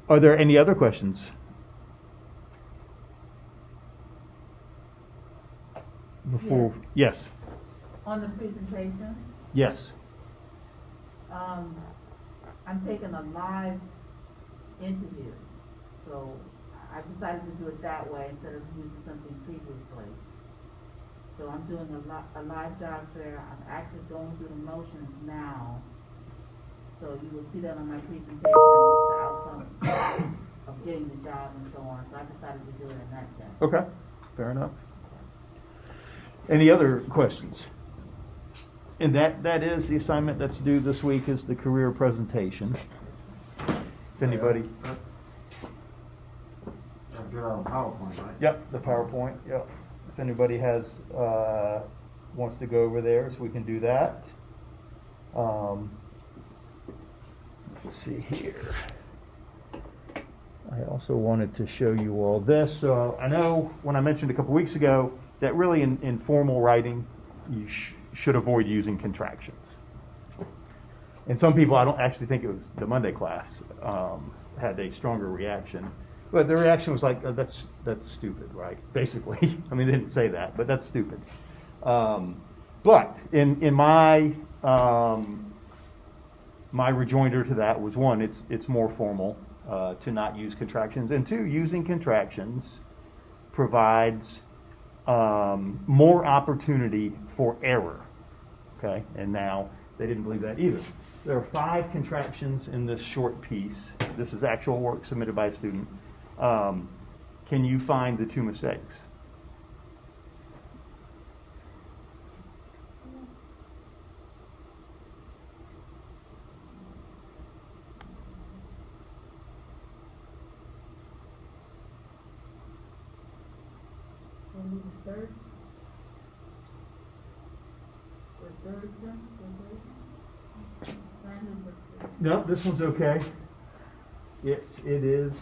Are there any other questions? Before, yes, On the presentation, yes. I'm taking a live interview, so I decided to do it that way instead of using something previously. So I'm doing a live job fair. I'm actually going through the motions now. So you will see that on my presentation, the outcome of getting the job and so on. So I decided to do it in that way. Okay, fair enough. Any other questions? And that is the assignment that's due this week, is the career presentation. If anybody, That's good on PowerPoint, right? yep, the PowerPoint, yep. If anybody has, wants to go over there, so we can do that. Let's see here. I also wanted to show you all this. So I know when I mentioned a couple weeks ago that really in formal writing, you should avoid using contractions. And some people, I don't actually think it was the Monday class, had a stronger reaction. But the reaction was like, that's stupid, right? Basically. I mean, they didn't say that, but that's stupid. But in my my rejoinder to that was, one, it's more formal to not use contractions, and two, using contractions provides more opportunity for error. Okay, and now they didn't believe that either. There are 5 contractions in this short piece. This is actual work submitted by a student. Can you find the 2 mistakes? No, this one's okay. It is.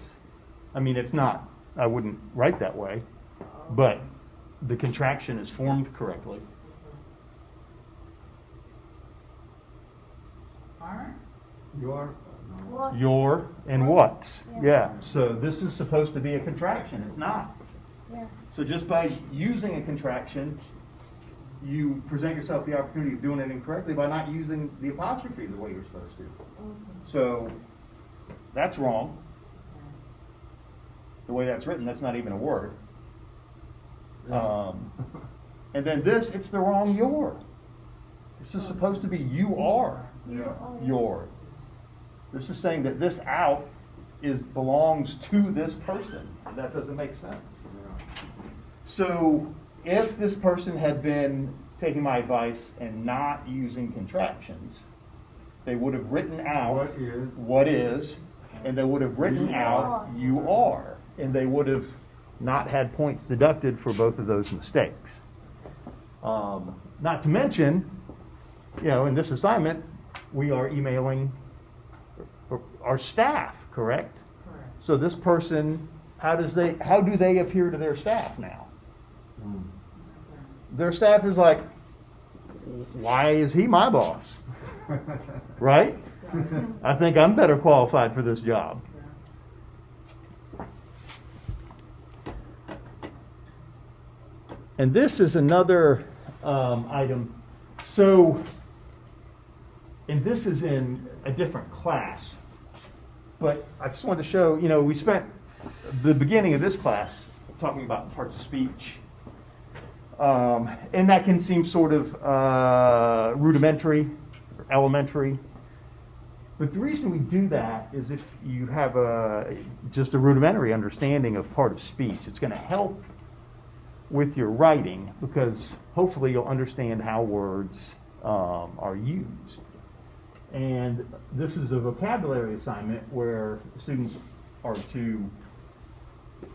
I mean, it's not. I wouldn't write that way, but the contraction is formed correctly. Your? Your and what? Yeah. So this is supposed to be a contraction. It's not. Yeah. So just by using a contraction, you present yourself the opportunity of doing it incorrectly by not using the apostrophe the way you're supposed to. So that's wrong. The way that's written, that's not even a word. And then this, it's the wrong your. This is supposed to be you are. Your. This is saying that this out belongs to this person. That doesn't make sense. So if this person had been taking my advice and not using contractions, they would have written out what is, and they would have written out you are, and they would have not had points deducted for both of those mistakes. Not to mention, in this assignment, we are emailing our staff, correct? Correct. So this person, how do they appear to their staff now? Their staff is like, why is he my boss? Right? I think I'm better qualified for this job. And this is another item. So, and this is in a different class. But I just wanted to show, we spent the beginning of this class talking about parts of speech. And that can seem sort of rudimentary or elementary. But the reason we do that is if you have just a rudimentary understanding of part of speech, it's going to help with your writing, because hopefully you'll understand how words are used. And this is a vocabulary assignment where students are to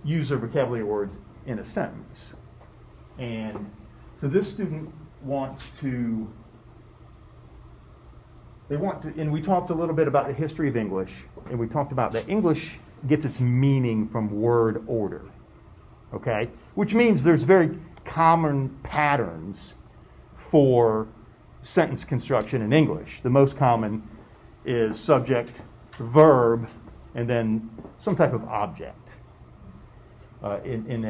use their vocabulary words in a sentence. And so this student wants to, and we talked a little bit about the history of English, and we talked about that English gets its meaning from word order, okay? Which means there's very common patterns for sentence construction in English. The most common is subject, verb, and then some type of object. In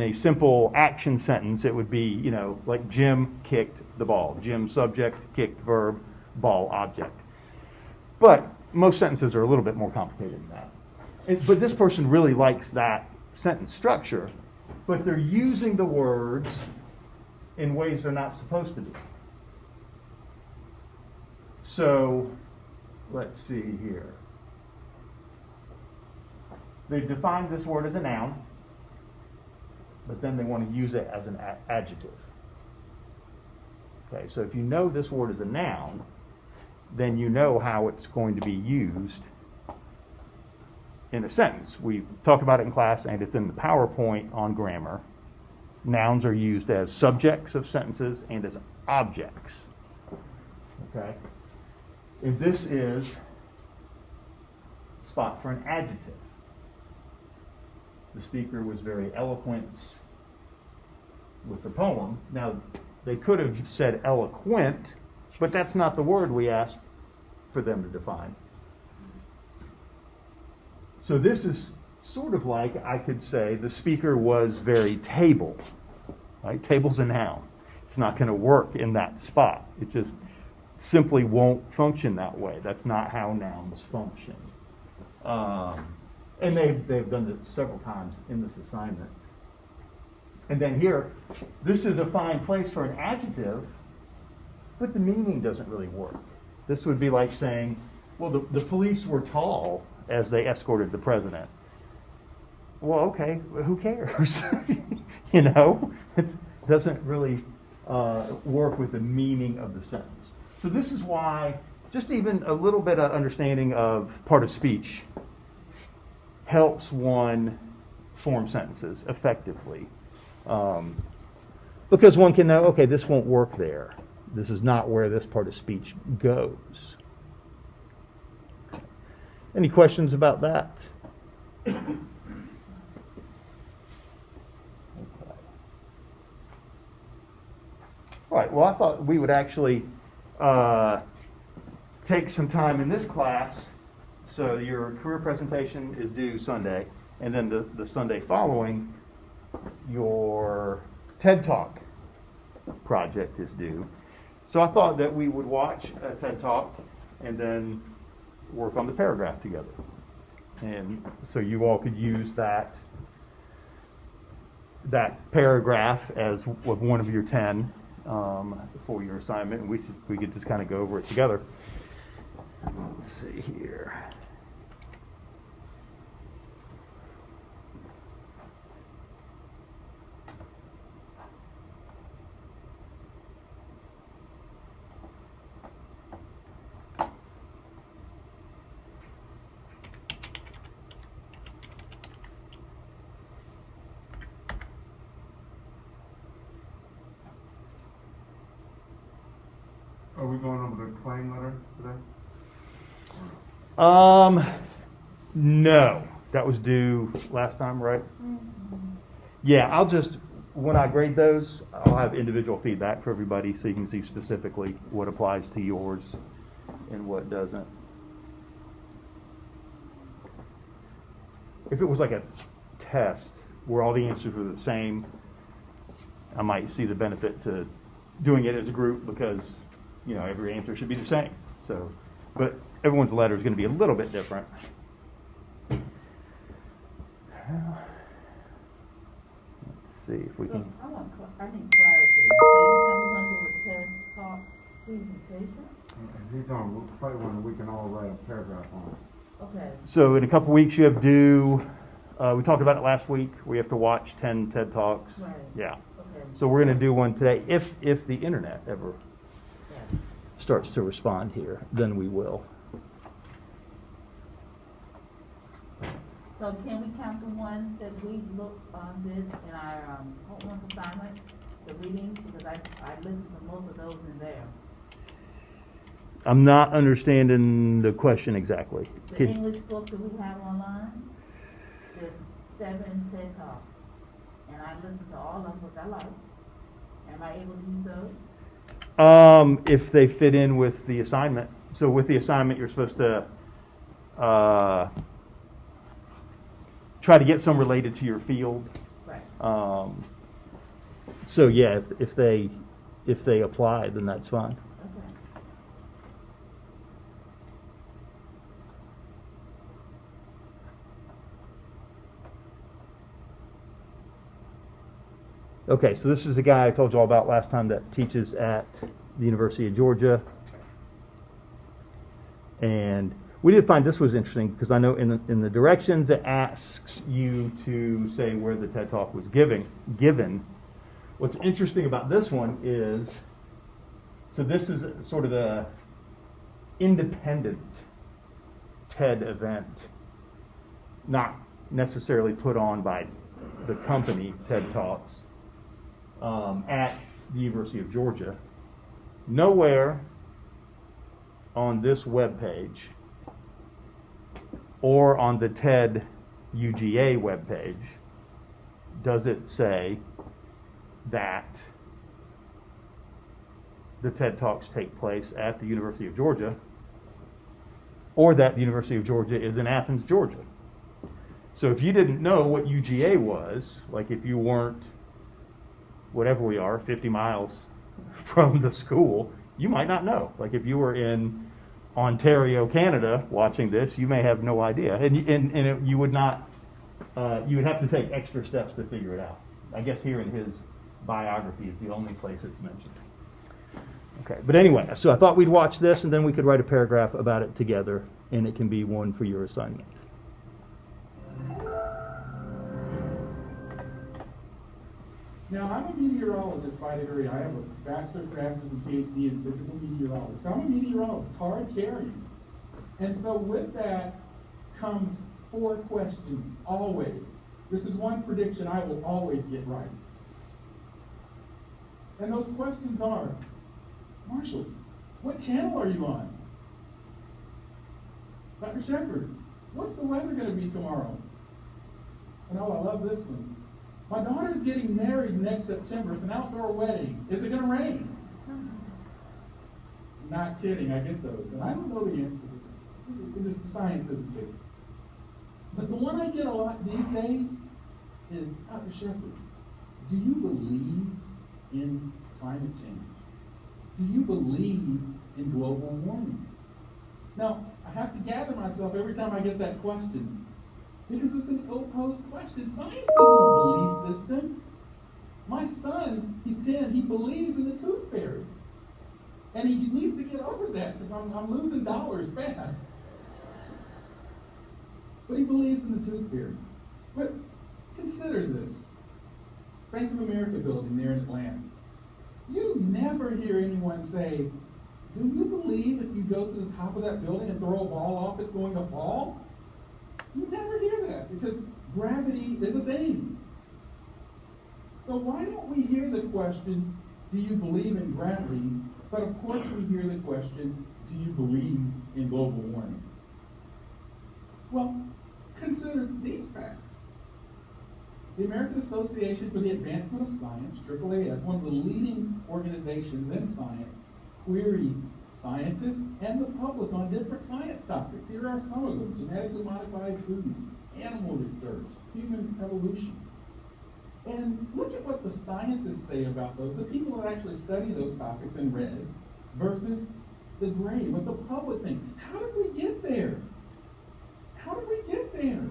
a simple action sentence, it would be, like Jim kicked the ball. Jim subject, kicked verb, ball object. But most sentences are a little bit more complicated than that. But this person really likes that sentence structure, but they're using the words in ways they're not supposed to be. So, let's see here. They define this word as a noun, but then they want to use it as an adjective. Okay, so if you know this word is a noun, then you know how it's going to be used in a sentence. We talked about it in class, and it's in the PowerPoint on grammar. Nouns are used as subjects of sentences and as objects. Okay? And this is spot for an adjective. The speaker was very eloquent with the poem. Now, they could have said eloquent, but that's not the word we asked for them to define. So this is sort of like, I could say, the speaker was very table. Right? Table's a noun. It's not going to work in that spot. It just simply won't function that way. That's not how nouns function. And they've done it several times in this assignment. And then here, this is a fine place for an adjective, but the meaning doesn't really work. This would be like saying, well, the police were tall as they escorted the president. Well, okay, who cares? It doesn't really work with the meaning of the sentence. So this is why just even a little bit of understanding of part of speech helps one form sentences effectively. Because one can know, okay, this won't work there. This is not where this part of speech goes. Any questions about that? Okay. All right, well, I thought we would actually take some time in this class. So your career presentation is due Sunday, and then the Sunday following, your TED Talk project is due. So I thought that we would watch a TED Talk and then work on the paragraph together. And so you all could use that paragraph as one of your 10 for your assignment, and we could just kind of go over it together. Let's see here. Are we going over the claim letter today? No, that was due last time, right? Yeah, when I grade those, I'll have individual feedback for everybody so you can see specifically what applies to yours and what doesn't. If it was like a test where all the answers were the same, I might see the benefit to doing it as a group because every answer should be the same. So, but everyone's letter is going to be a little bit different. Let's see if we can. I need clarity. So you said we're going to do a TED Talk presentation? He's on play one we can all write a paragraph on. Okay. So in a couple weeks you have due. We talked about it last week. We have to watch 10 TED Talks. Right. Yeah. Okay. So we're going to do one today. If the internet ever Yeah. starts to respond here, then we will. So can we count the ones that we did in our homework assignment, the reading? Because I listened to most of those in there. I'm not understanding the question exactly. The English book that we have online, the 7 TED Talks. And I listened to all of them, which I like. Am I able to use those? If they fit in with the assignment. So with the assignment, you're supposed to try to get some related to your field. Right. So yeah, if they apply, then that's fine. Okay. Okay, so this is the guy I told you all about last time that teaches at the University of Georgia. And we did find this was interesting because I know in the directions it asks you to say where the TED Talk was given. What's interesting about this one is, so this is sort of the independent TED event, not necessarily put on by the company TED Talks, at the University of Georgia. Nowhere on this webpage or on the TED UGA webpage does it say that the TED Talks take place at the University of Georgia, or that the University of Georgia is in Athens, Georgia. So if you didn't know what UGA was, like if you weren't, whatever we are, 50 miles from the school, you might not know. Like if you were in Ontario, Canada, watching this, you may have no idea, and you would not. You would have to take extra steps to figure it out. I guess here in his biography is the only place it's mentioned. Okay, but anyway, so I thought we'd watch this, and then we could write a paragraph about it together, and it can be one for your assignment. Now, I'm a meteorologist by degree. I have a bachelor's, master's, and PhD in physical meteorology. So I'm a meteorologist, card carrying. And so with that comes 4 questions, always. This is one prediction I will always get right. And those questions are, Marshall, what channel are you on? Dr. Shepard, what's the weather going to be tomorrow? And oh, I love this one. My daughter's getting married next September. It's an outdoor wedding. Is it going to rain? Not kidding. I get those. And I don't know the answer. It just science isn't big. But the one I get a lot these days is, Dr. Shepard, do you believe in climate change? Do you believe in global warming? Now, I have to gather myself every time I get that question, because it's an ill-posed question. Science isn't a belief system. My son, he's 10, he believes in the tooth fairy. And he needs to get over that because I'm losing dollars fast. But he believes in the tooth fairy. But consider this. Bank of America building there in Atlanta. You never hear anyone say, do you believe if you go to the top of that building and throw a ball off, it's going to fall? You never hear that because gravity is a thing. So why don't we hear the question, do you believe in gravity? But of course we hear the question, do you believe in global warming? Well, consider these facts. The American Association for the Advancement of Science, AAAS, one of the leading organizations in science, queried scientists and the public on different science topics. Here are some of them: genetically modified food, animal research, human evolution. And look at what the scientists say about those, the people that actually study those topics in red, versus the gray, what the public thinks. How did we get there? How did we get there?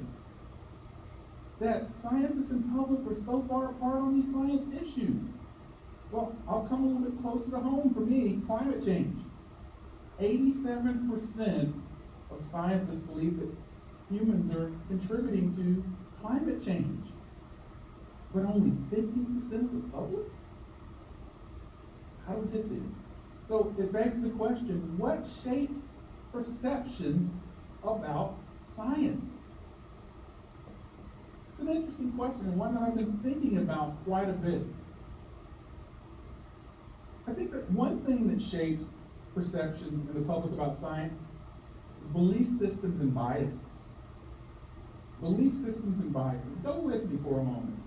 That scientists and public are so far apart on these science issues. Well, I'll come a little bit closer to home for me, climate change. 87% of scientists believe that humans are contributing to climate change. But only 50% of the public? How do we get there? So it begs the question, what shapes perceptions about science? It's an interesting question, and one that I've been thinking about quite a bit. I think that one thing that shapes perceptions in the public about science is belief systems and biases. Belief systems and biases. Go with me for a moment,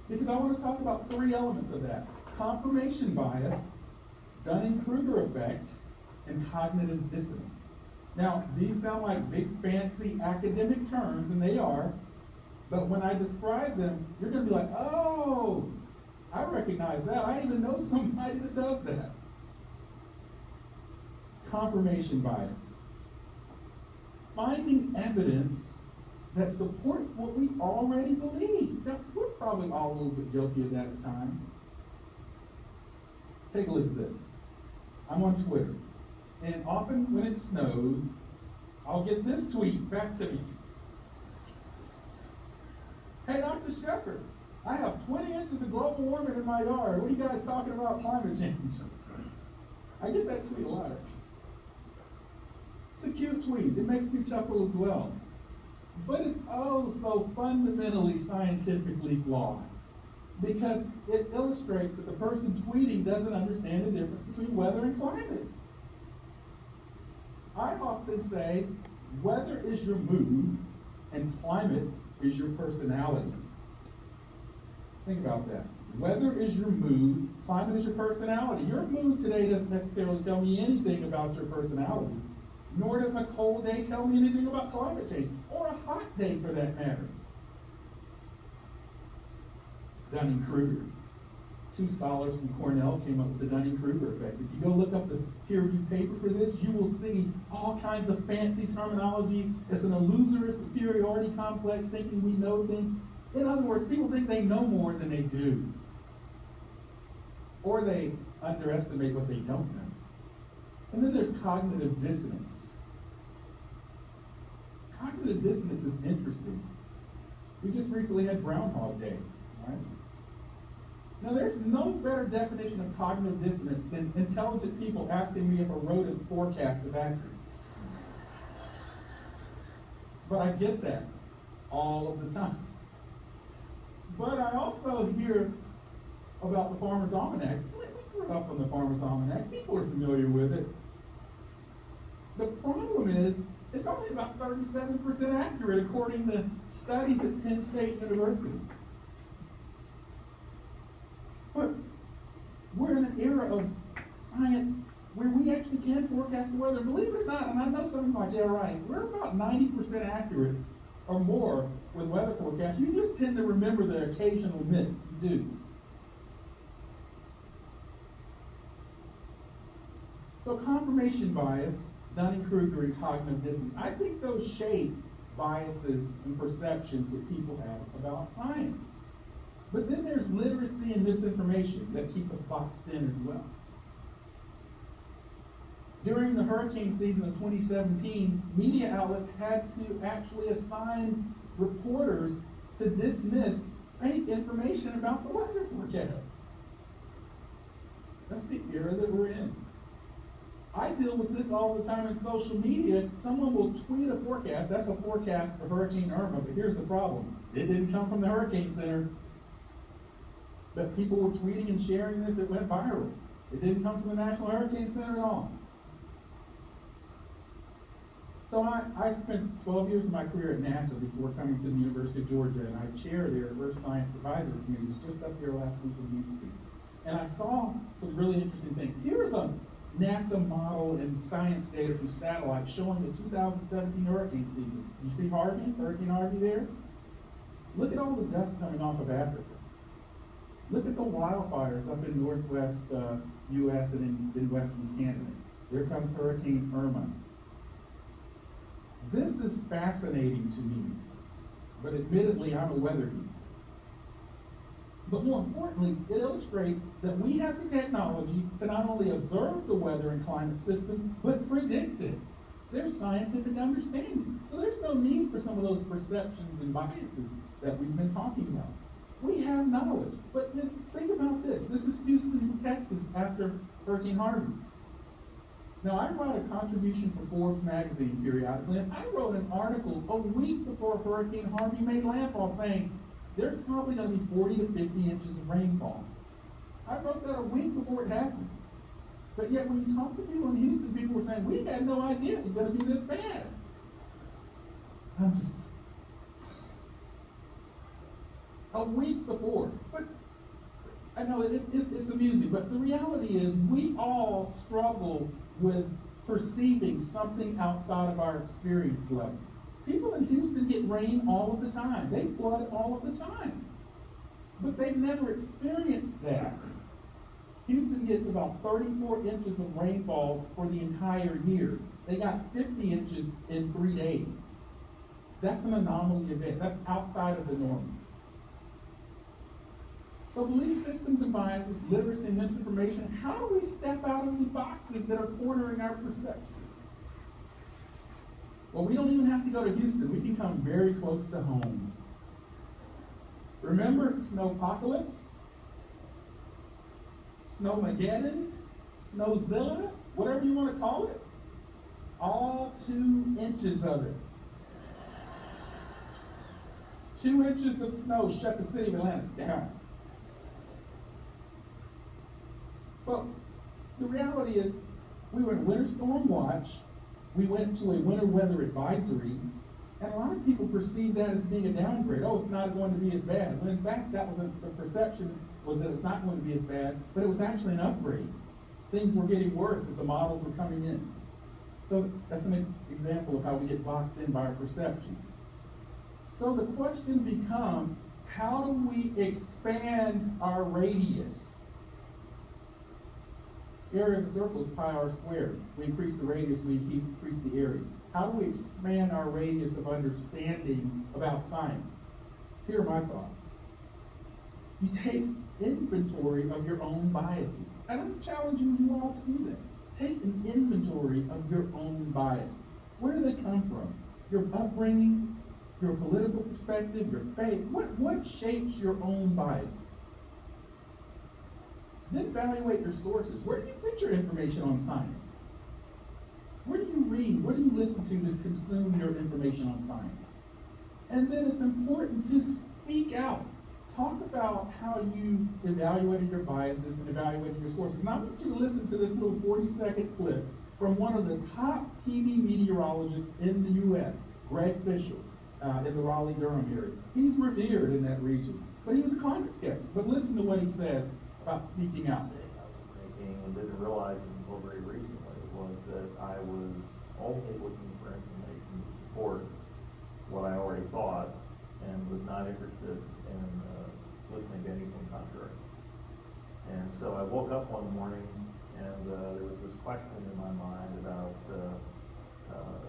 because I want to talk about 3 elements of that: confirmation bias, Dunning-Kruger effect, and cognitive dissonance. Now, these sound like big fancy academic terms, and they are, but when I describe them, you're going to be like, oh, I recognize that. I even know somebody that does that. Confirmation bias. Finding evidence that supports what we already believe. Now, we're probably all a little bit guilty of that at times. Take a look at this. I'm on Twitter, and often when it snows, I'll get this tweet back to me. Hey, Dr. Shepherd, I have 20 inches of global warming in my yard. What are you guys talking about climate change? I get that tweet a lot. It's a cute tweet. It makes me chuckle as well. But it's oh so fundamentally scientifically flawed, because it illustrates that the person tweeting doesn't understand the difference between weather and climate. I often say weather is your mood and climate is your personality. Think about that. Weather is your mood, climate is your personality. Your mood today doesn't necessarily tell me anything about your personality, nor does a cold day tell me anything about climate change, or a hot day for that matter. Dunning-Kruger. Two scholars from Cornell came up with the Dunning-Kruger effect. If you go look up the peer-reviewed paper for this, you will see all kinds of fancy terminology. It's an illusory superiority complex, thinking we know things. In other words, people think they know more than they do. Or they underestimate what they don't know. And then there's cognitive dissonance. Cognitive dissonance is interesting. We just recently had Groundhog Day, right? Now, there's no better definition of cognitive dissonance than intelligent people asking me if a rodent's forecast is accurate. But I get that all of the time. But I also hear about the Farmer's Almanac. We grew up on the Farmer's Almanac. People are familiar with it. The problem is, it's only about 37% accurate according to studies at Penn State University. But we're in an era of science where we actually can forecast the weather. Believe it or not, and I know some of you are like, yeah, right, we're about 90% accurate or more with weather forecasts. You just tend to remember the occasional myths. You do. So confirmation bias, Dunning-Kruger, and cognitive dissonance, I think those shape biases and perceptions that people have about science. But then there's literacy and misinformation that keep us boxed in as well. During the hurricane season of 2017, media outlets had to actually assign reporters to dismiss fake information about the weather forecast. That's the era that we're in. I deal with this all the time in social media. Someone will tweet a forecast. That's a forecast for Hurricane Irma, but here's the problem. It didn't come from the Hurricane Center. But people were tweeting and sharing this. It went viral. It didn't come from the National Hurricane Center at all. So I spent 12 years of my career at NASA before coming to the University of Georgia, and I chair their Earth Science Advisory Committee. I was just up here last week with UC. And I saw some really interesting things. Here's a NASA model and science data from satellite showing the 2017 hurricane season. You see Hurricane Harvey there? Look at all the dust coming off of Africa. Look at the wildfires up in northwest U.S. and in western Canada. There comes Hurricane Irma. This is fascinating to me, but admittedly, I'm a weather geek. But more importantly, it illustrates that we have the technology to not only observe the weather and climate system, but predict it. There's scientific understanding. So there's no need for some of those perceptions and biases that we've been talking about. We have knowledge. But then think about this. This is Houston, Texas, after Hurricane Harvey. Now, I write a contribution for Forbes magazine periodically, and I wrote an article a week before Hurricane Harvey made landfall saying there's probably going to be 40 to 50 inches of rainfall. I wrote that a week before it happened. But yet when you talk to people in Houston, people were saying, we had no idea it was going to be this bad. I'm just... A week before. But I know it's amusing, but the reality is we all struggle with perceiving something outside of our experience level. People in Houston get rain all of the time. They flood all of the time. But they've never experienced that. Houston gets about 34 inches of rainfall for the entire year. They got 50 inches in 3 days. That's an anomaly event. That's outside of the norm. So belief systems and biases, literacy and misinformation, how do we step out of the boxes that are cornering our perceptions? Well, we don't even have to go to Houston. We can come very close to home. Remember Snowpocalypse? Snowmageddon? Snowzilla? Whatever you want to call it? All 2 inches of it. 2 inches of snow shut the city of Atlanta down. Well, the reality is, we were in winter storm watch, we went to a winter weather advisory, and a lot of people perceive that as being a downgrade. Oh, it's not going to be as bad. When in fact, that wasn't the perception, was that it's not going to be as bad, but it was actually an upgrade. Things were getting worse as the models were coming in. So that's an example of how we get boxed in by our perception. So the question becomes, how do we expand our radius? Area of the circle is pi r squared. We increase the radius, we increase the area. How do we expand our radius of understanding about science? Here are my thoughts. You take inventory of your own biases. And I'm challenging you all to do that. Take an inventory of your own biases. Where do they come from? Your upbringing, your political perspective, your faith. What shapes your own biases? Then evaluate your sources. Where do you get your information on science? Where do you read? Where do you listen to consume your information on science? And then it's important to speak out. Talk about how you evaluated your biases and evaluated your sources. And I want you to listen to this little 40-second clip from one of the top TV meteorologists in the U.S., Greg Fishel, in the Raleigh-Durham area. He's revered in that region, but he was a climate skeptic. But listen to what he says about speaking out. Making and didn't realize until very recently was that I was only looking for information to support what I already thought and was not interested in listening to anything contrary. And so I woke up one morning and there was this question in my mind about,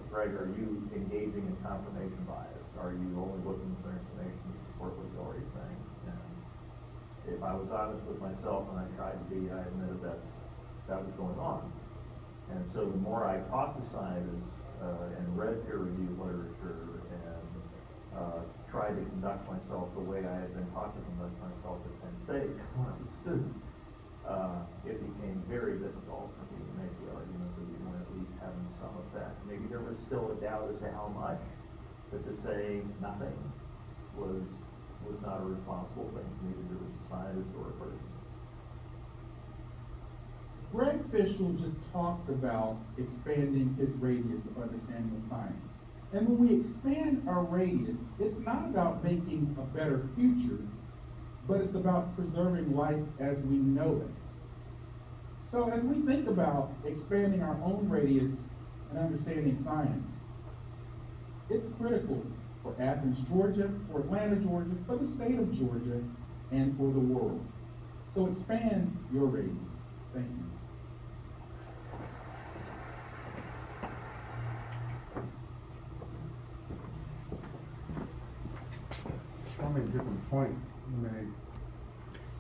Greg, are you engaging in confirmation bias? Are you only looking for information to support what you already think? And if I was honest with myself, and I tried to be, I admitted that was going on. And so the more I talked to scientists and read peer-reviewed literature and tried to conduct myself the way I had been taught to conduct myself at Penn State when I was a student, it became very difficult for me to make the argument that we weren't at least having some effect. Maybe there was still a doubt as to how much, but to say nothing was not a responsible thing for me to do as a scientist or a person. Greg Fishel just talked about expanding his radius of understanding of science. And when we expand our radius, it's not about making a better future, but it's about preserving life as we know it. So as we think about expanding our own radius and understanding science, it's critical for Athens, Georgia, for Atlanta, Georgia, for the state of Georgia, and for the world. So expand your radius. Thank you. How many different points you made?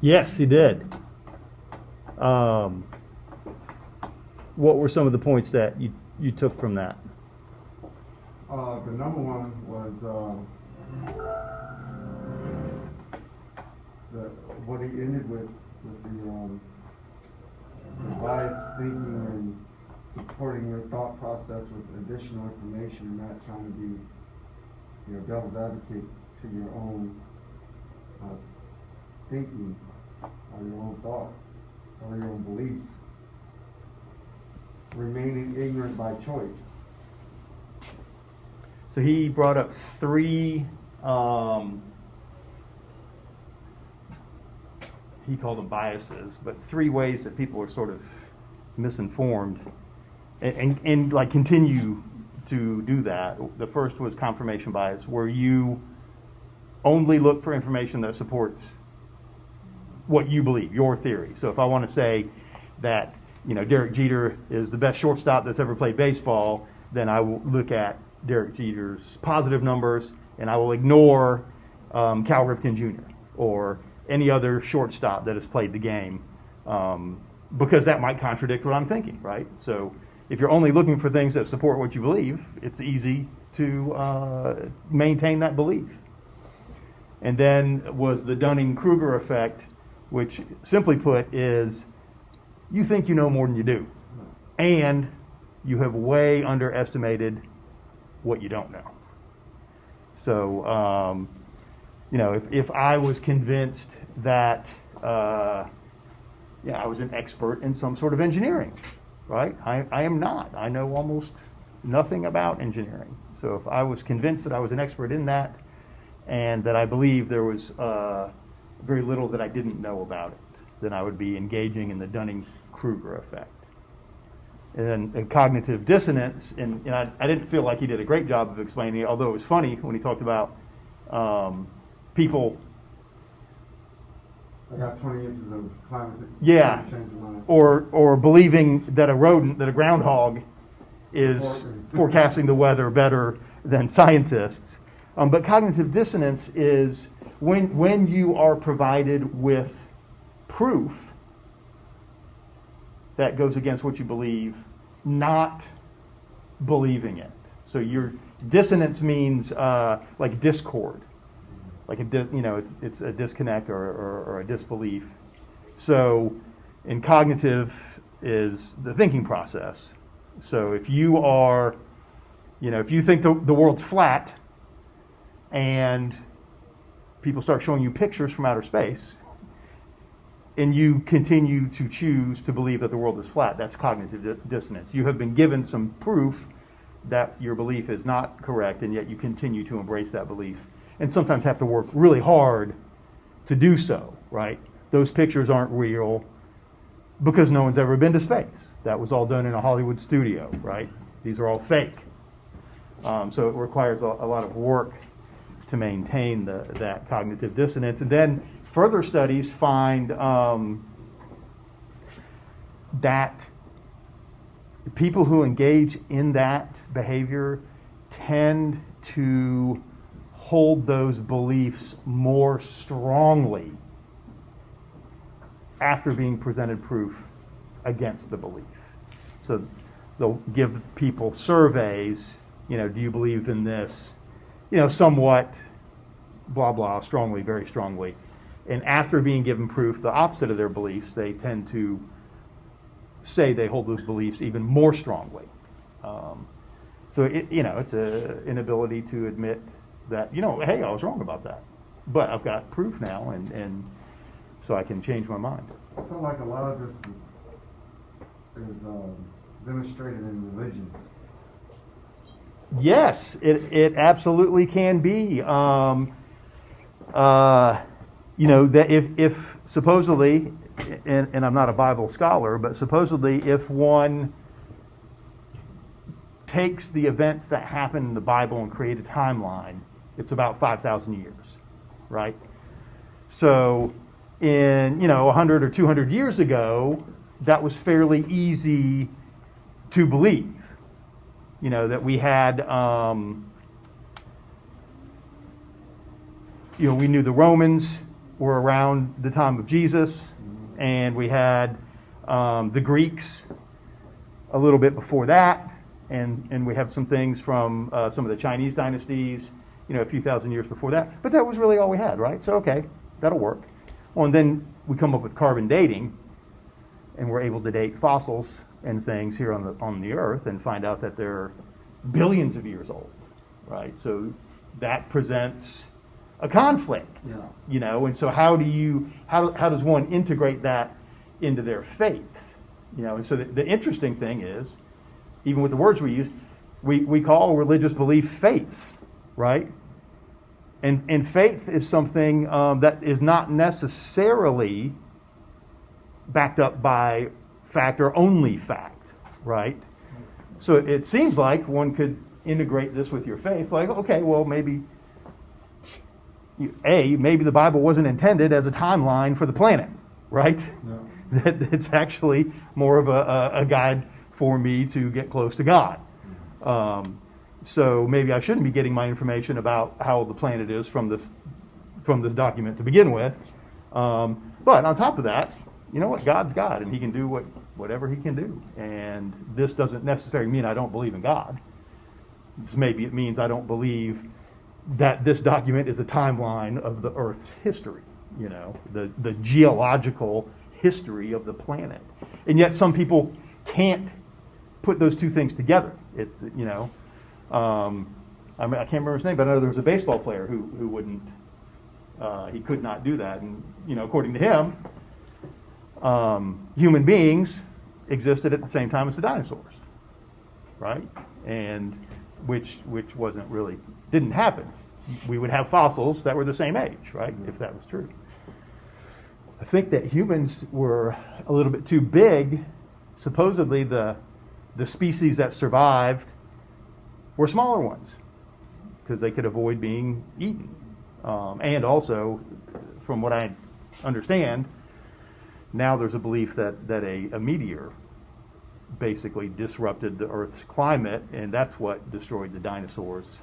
Yes, he did. What were some of the points that you took from that? The number one was what he ended with the biased thinking and supporting your thought process with additional information and not trying to be, devil's advocate to your own thinking or your own thought or your own beliefs. Remaining ignorant by choice. So he brought up three, he called them biases, but three ways that people are sort of misinformed. and like continue to do that. The first was confirmation bias, where you only look for information that supports what you believe, your theory. So if I want to say that, Derek Jeter is the best shortstop that's ever played baseball, then I will look at Derek Jeter's positive numbers, and I will ignore Cal Ripken Jr. or any other shortstop that has played the game, because that might contradict what I'm thinking, right? So if you're only looking for things that support what you believe, it's easy to maintain that belief. And then was the Dunning-Kruger effect, which simply put is you think you know more than you do, and you have way underestimated what you don't know. So, if I was convinced that, I was an expert in some sort of engineering, right? I am not. I know almost nothing about engineering. So if I was convinced that I was an expert in that, and that I believe there was very little that I didn't know about it, then I would be engaging in the Dunning-Kruger effect. And then cognitive dissonance, and I didn't feel like he did a great job of explaining it, although it was funny when he talked about people. I got 20 inches of climate Yeah, change in mind. or believing that a groundhog is forecasting the weather better than scientists. But cognitive dissonance is when you are provided with proof that goes against what you believe, not believing it. So your dissonance means like discord, like it's a disconnect or a disbelief. So in cognitive is the thinking process. So if you are, if you think the world's flat, and people start showing you pictures from outer space, and you continue to choose to believe that the world is flat, that's cognitive dissonance. You have been given some proof that your belief is not correct, and yet you continue to embrace that belief, and sometimes have to work really hard to do so, right? Those pictures aren't real because no one's ever been to space. That was all done in a Hollywood studio, right? These are all fake. So it requires a lot of work to maintain that cognitive dissonance. And then further studies find that people who engage in that behavior tend to hold those beliefs more strongly after being presented proof against the belief. So they'll give people surveys, do you believe in this? Somewhat, blah, blah, strongly, very strongly. And after being given proof, the opposite of their beliefs, they tend to say they hold those beliefs even more strongly. So, it's an inability to admit that, hey, I was wrong about that. But I've got proof now, and so I can change my mind. I feel like a lot of this is demonstrated in religion. Yes, it absolutely can be. That if supposedly, and I'm not a Bible scholar, but supposedly if one takes the events that happen in the Bible and create a timeline, it's about 5,000 years, right? So in 100 or 200 years ago, that was fairly easy to believe. That we had, we knew the Romans were around the time of Jesus, and we had the Greeks a little bit before that, and we have some things from some of the Chinese dynasties, a few thousand years before that. But that was really all we had, right? So, okay, that'll work. Well, and then we come up with carbon dating, and we're able to date fossils and things here on the Earth and find out that they're billions of years old, right? So that presents a conflict, and so how does one integrate that into their faith, And so the interesting thing is, even with the words we use, we call religious belief faith, right? And faith is something that is not necessarily backed up by fact or only fact, right? So it seems like one could integrate this with your faith. Like, okay, well, maybe maybe the Bible wasn't intended as a timeline for the planet, right? No. That it's actually more of a guide for me to get close to God. So maybe I shouldn't be getting my information about how the planet is from this document to begin with. But on top of that, you know what? God's God, and He can do whatever He can do. And this doesn't necessarily mean I don't believe in God. Maybe it means I don't believe that this document is a timeline of the Earth's history. You know, the geological history of the planet. And yet some people can't put those two things together. It's, you know, I can't remember his name, but I know there was a baseball player who wouldn't, he could not do that. And, you know, according to him, human beings existed at the same time as the dinosaurs, right? And which wasn't really, didn't happen. We would have fossils that were the same age, right? If that was true. I think that humans were a little bit too big. Supposedly the species that survived were smaller ones because they could avoid being eaten. And also, from what I understand, now there's a belief that a meteor basically disrupted the Earth's climate, and that's what destroyed the dinosaurs.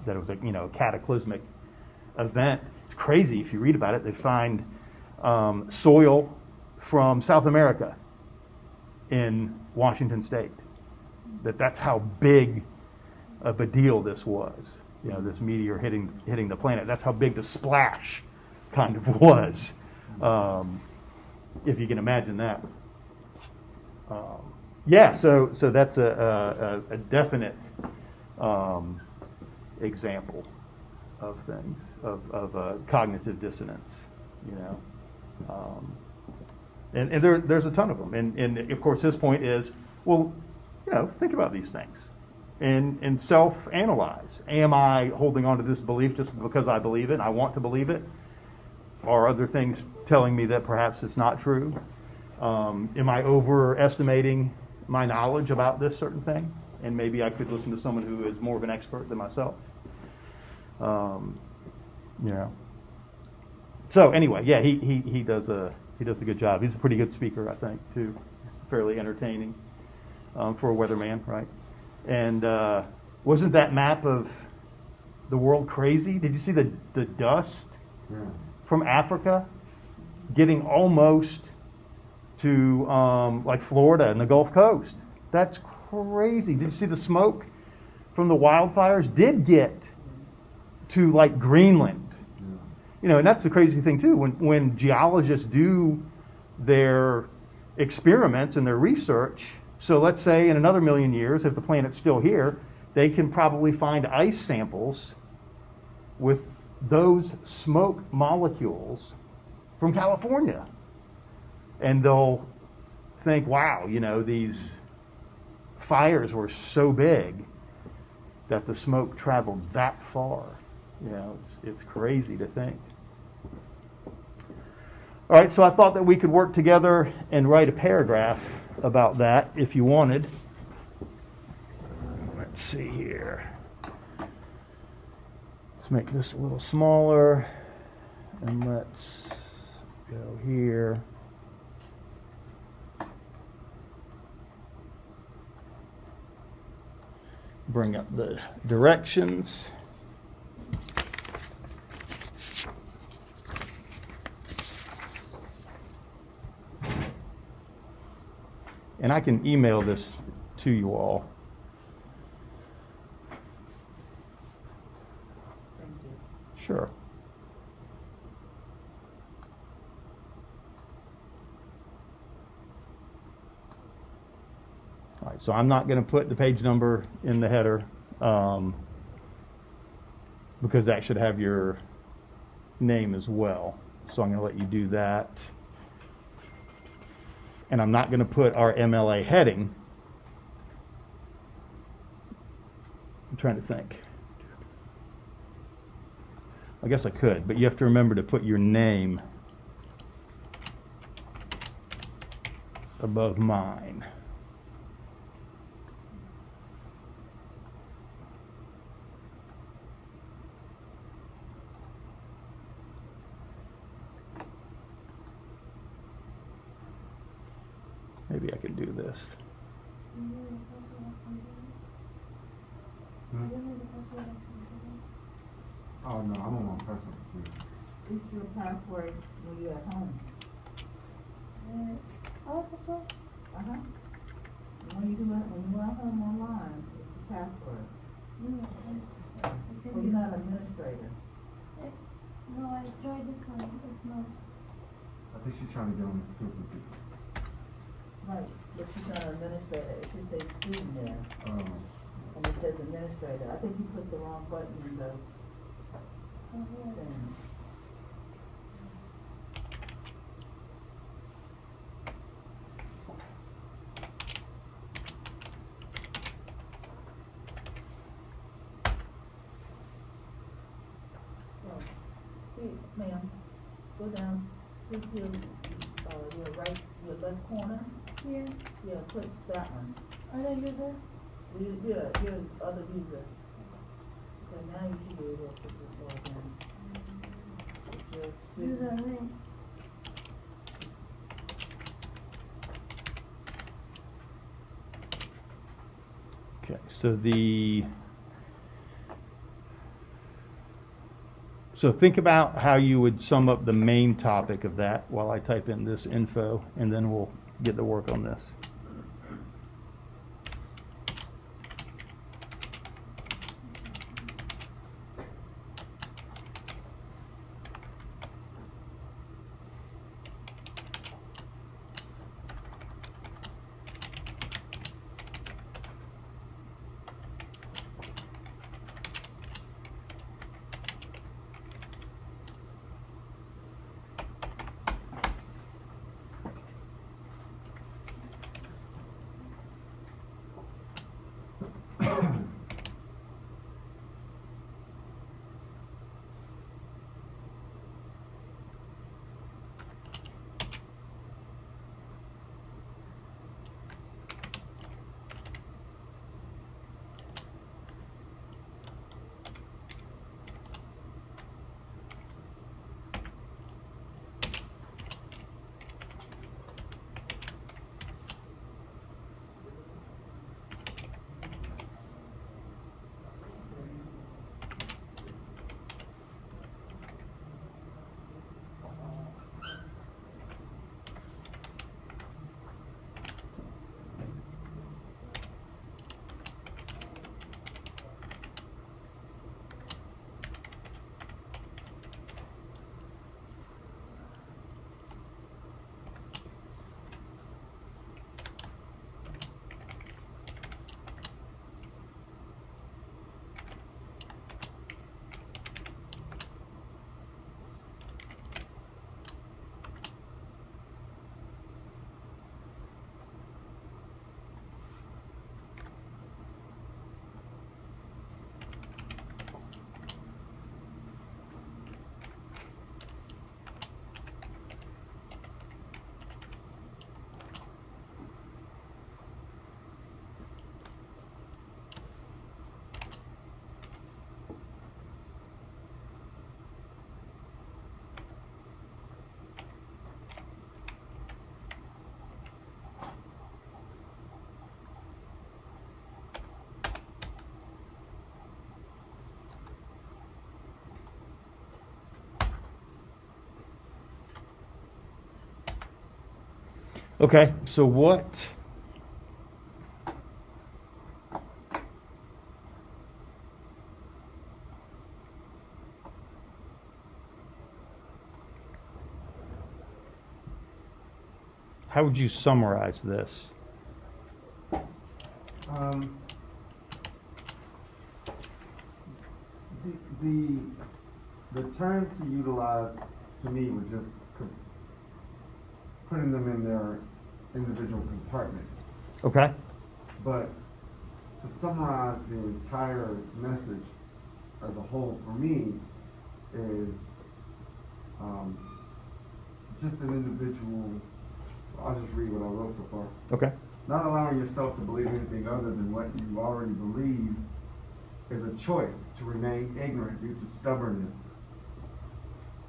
That it was a cataclysmic event. It's crazy if you read about it. They find soil from South America in Washington State. That's how big of a deal this was. You know, this meteor hitting the planet. That's how big the splash kind of was, if you can imagine that. So that's a definite example of things of cognitive dissonance. You know. And there's a ton of them. And of course, his point is, well, you know, think about these things and self-analyze. Am I holding on to this belief just because I believe it and I want to believe it? Are other things telling me that perhaps it's not true? Am I overestimating my knowledge about this certain thing? And maybe I could listen to someone who is more of an expert than myself. You know. So anyway, yeah, he does a good job. He's a pretty good speaker, I think, too. He's fairly entertaining for a weatherman, right? And wasn't that map of the world crazy? Did you see the dust from Africa getting almost to like Florida and the Gulf Coast? That's crazy. Did you see the smoke from the wildfires? Did get to like Greenland. You know, and that's the crazy thing too. When geologists do their experiments and their research, so let's say in another 1,000,000 years, if the planet's still here, they can probably find ice samples with those smoke molecules from California. And they'll think, wow, you know, these fires were so big that the smoke traveled that far. You know, it's crazy to think. All right, so I thought that we could work together and write a paragraph about that if you wanted. Let's see here. Let's make this a little smaller. And let's go here. Bring up the directions. And I can email this to you all. Thank you. Sure. All right, so I'm not going to put the page number in the header because that should have your name as well. So I'm going to let you do that. And I'm not going to put our MLA heading. I'm trying to think. I guess I could, but you have to remember to put your name above mine. maybe I can do this. Hmm? Oh, no, I'm on my personal computer. It's your password when you're at home. Uh-huh. When you go at home online, it's the password. Well, you're not an administrator. No, I tried this one. It's not. I think she's trying to get on the school computer. Right, but she's not an administrator. It should say student there, and it says administrator. I think you put the wrong button in the thing. See, ma'am, go down, see your left corner, Here, yeah, click that one. other user. Your other user. Okay, now you should be able to put this all down. Your User student. name. Okay, so think about how you would sum up the main topic of that while I type in this info, and then we'll get to work on this. Okay, so what? How would you summarize this? The terms he utilized to me were just putting them in their individual compartments. Okay. But to summarize the entire message as a whole for me is just an individual. I'll just read what I wrote so far. Okay. Not allowing yourself to believe anything other than what you already believe is a choice to remain ignorant due to stubbornness.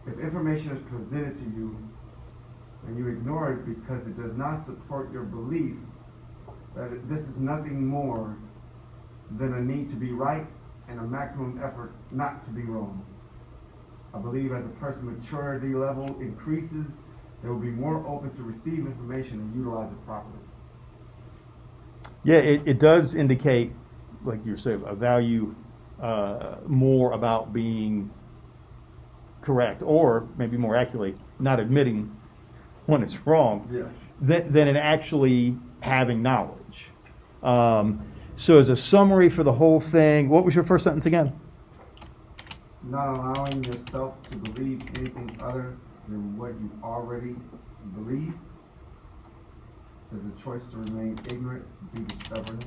If information is presented to you and you ignore it because it does not support your belief that this is nothing more than a need to be right and a maximum effort not to be wrong. I believe as a person's maturity level increases, they will be more open to receive information and utilize it properly. Yeah, it does indicate, like you said, a value more about being correct, or maybe more accurately, not admitting when it's wrong, Yes. than in actually having knowledge. So as a summary for the whole thing, what was your first sentence again? Not allowing yourself to believe anything other than what you already believe is a choice to remain ignorant due to stubbornness.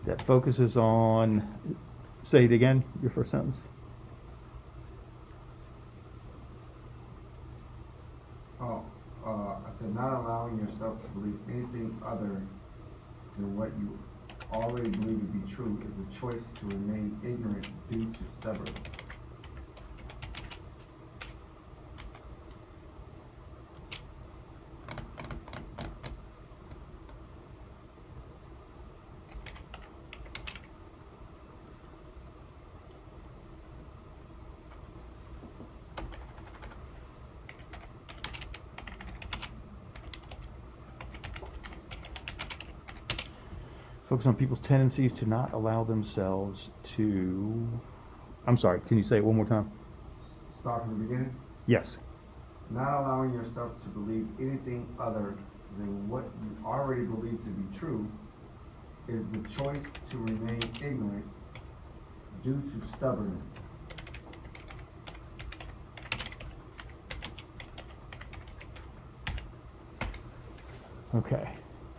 That focuses on, say it again, your first sentence. I said not allowing yourself to believe anything other than what you already believe to be true is a choice to remain ignorant due to stubbornness. Focus on people's tendencies to not allow themselves to. I'm sorry, can you say it one more time? Start from the beginning. Yes. Not allowing yourself to believe anything other than what you already believe to be true is the choice to remain ignorant due to stubbornness. Okay.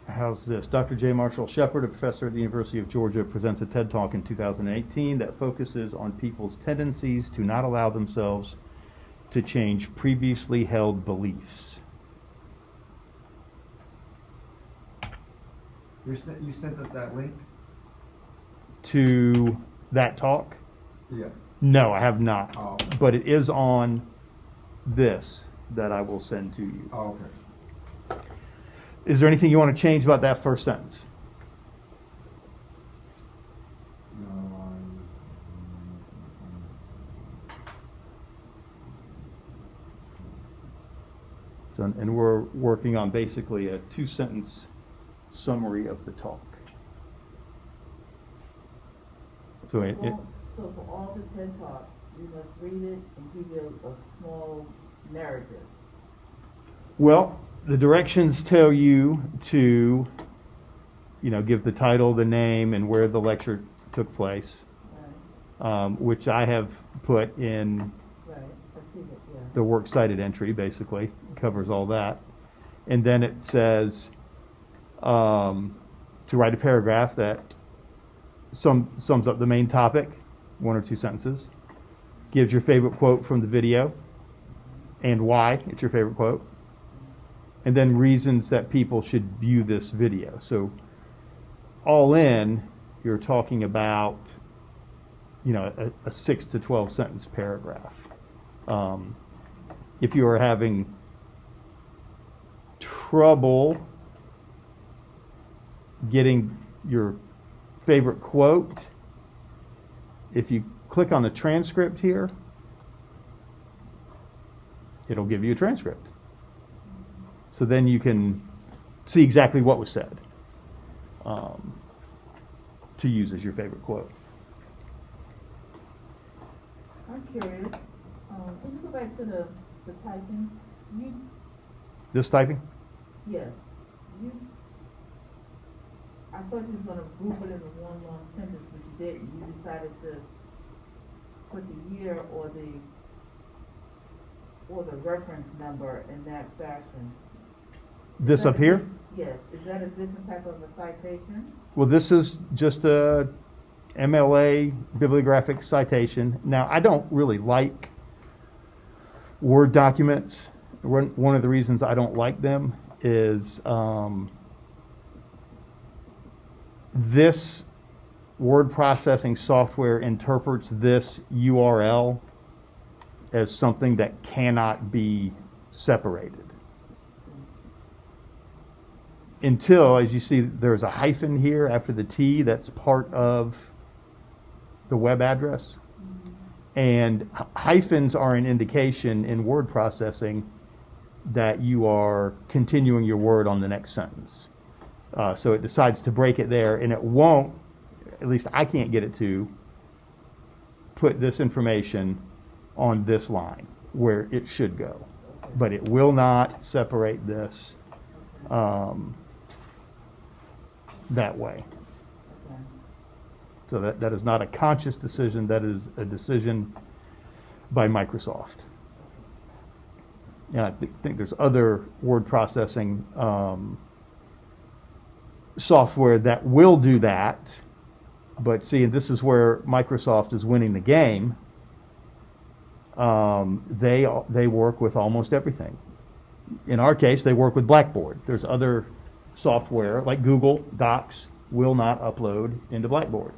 How's this? Dr. J. Marshall Shepard, a professor at the University of Georgia, presents a TED Talk in 2018 that focuses on people's tendencies to not allow themselves to change previously held beliefs. You sent us that link? To that talk? Yes. No, I have not. Oh. But it is on this that I will send to you. Oh, okay. Is there anything you want to change about that first sentence? No, So, and we're working on basically a 2-sentence summary of the talk. So So for all the TED Talks, you must read it and give you a small narrative. well, the directions tell you to, give the title, the name, and where the lecture took place, Right, which I have put in right, I see that, yeah. the works cited entry, basically, covers all that. And then it says to write a paragraph that sums up the main topic, 1 or 2 sentences, gives your favorite quote from the video and why it's your favorite quote, and then reasons that people should view this video. So all in, you're talking about, a 6 to 12 sentence paragraph. If you are having trouble getting your favorite quote, if you click on the transcript here, it'll give you a transcript. So then you can see exactly what was said to use as your favorite quote. I'm curious, can you go back to the typing? This typing? Yes, I thought you was gonna group it into one long sentence, but you didn't. You decided to put the year or the reference number in that fashion. This up here? Yes. Is that a different type of a citation? Well, this is just a MLA bibliographic citation. Now, I don't really like Word documents. One of the reasons I don't like them is this word processing software interprets this URL as something that cannot be separated. Until, as you see, there's a hyphen here after the T that's part of the web address. And hyphens are an indication in word processing that you are continuing your word on the next sentence. So it decides to break it there, and it won't, at least I can't get it to, put this information on this line where it should go. But it will not separate this that way. Okay. So that is not a conscious decision, that is a decision by Microsoft. Yeah, I think there's other word processing software that will do that, but see, and this is where Microsoft is winning the game. They work with almost everything. In our case, they work with Blackboard. There's other software like Google Docs will not upload into Blackboard.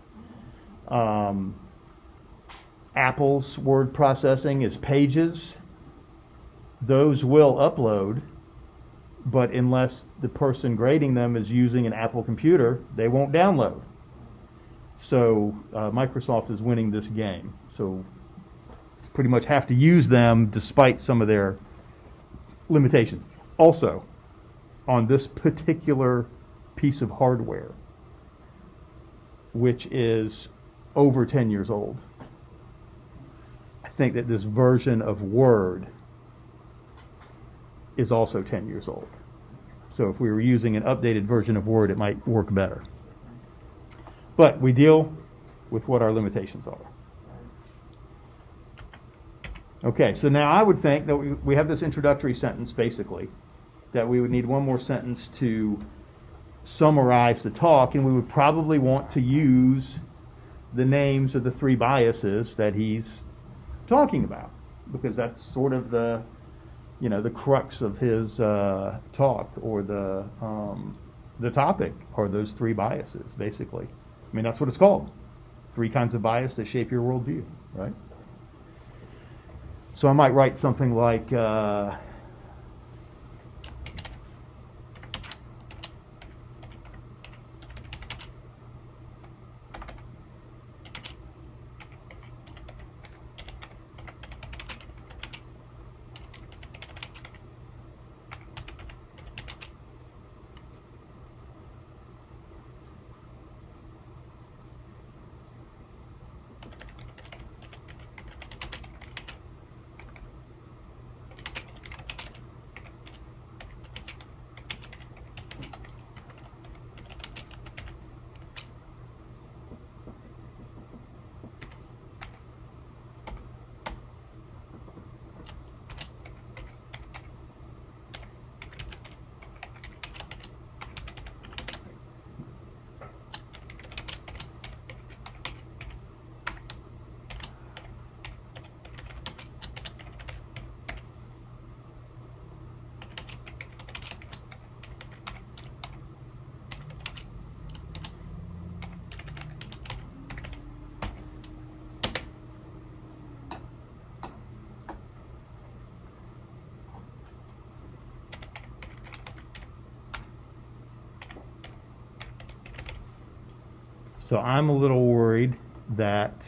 Apple's word processing is Pages. Those will upload, but unless the person grading them is using an Apple computer, they won't download. So Microsoft is winning this game. So pretty much have to use them despite some of their limitations. Also, on this particular piece of hardware, which is over 10 years old, I think that this version of Word is also 10 years old. So if we were using an updated version of Word, it might work better. But we deal with what our limitations are. Okay, so now I would think that we have this introductory sentence, basically, that we would need one more sentence to summarize the talk, and we would probably want to use the names of the three biases that he's talking about, because that's sort of the crux of his talk, or the topic are those three biases, basically. I mean, that's what it's called. 3 kinds of bias that shape your worldview, right? So I might write something like, so I'm a little worried that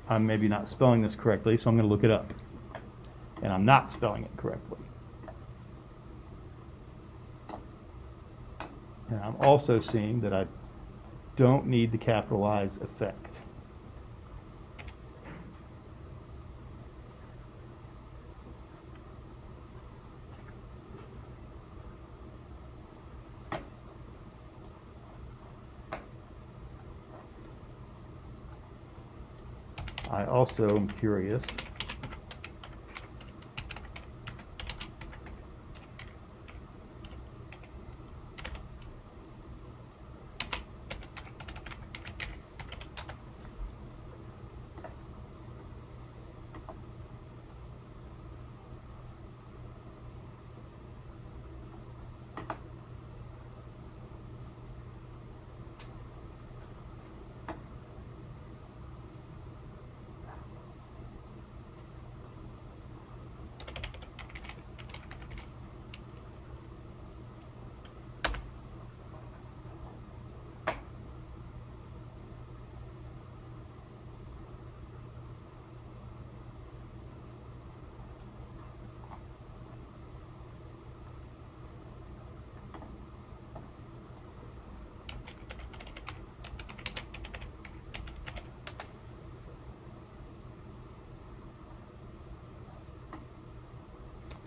I'm maybe not spelling this correctly, so I'm going to look it up. And I'm not spelling it correctly. And I'm also seeing that I don't need to capitalize effect. I also am curious.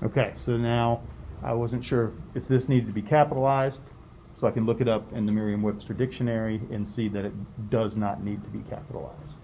Okay, so now I wasn't sure if this needed to be capitalized, so I can look it up in the Merriam-Webster dictionary and see that it does not need to be capitalized.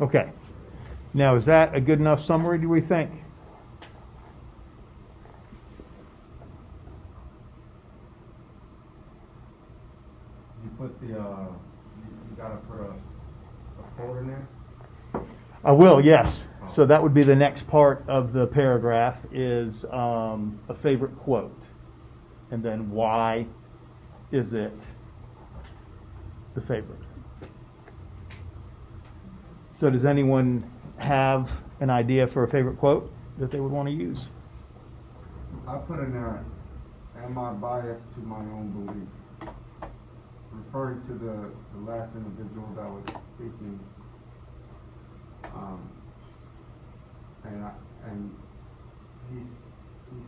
Okay. Now, is that a good enough summary, do we think? You put the, you gotta put a quote in there? I will, yes. So that would be the next part of the paragraph is a favorite quote. And then why is it the favorite? So does anyone have an idea for a favorite quote that they would want to use? I put in there, am I biased to my own belief? Referring to the last individual that was speaking. And he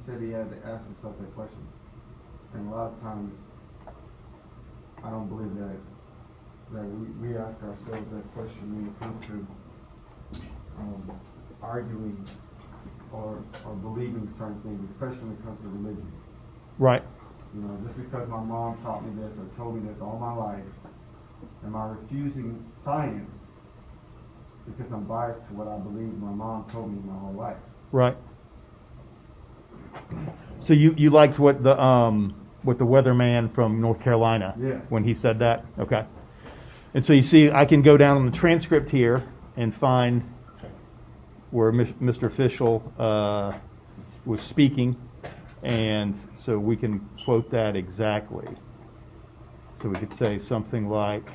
said he had to ask himself that question. And a lot of times, I don't believe that we ask ourselves that question when it comes to arguing or believing certain things, especially when it comes to religion. Right. You know, just because my mom taught me this or told me this all my life, am I refusing science because I'm biased to what I believe my mom told me my whole life? Right. So you liked what the weatherman from North Carolina, Yes. when he said that? Okay. And so you see, I can go down on the transcript here and find where Mr. Fischel was speaking, and so we can quote that exactly. So we could say something like,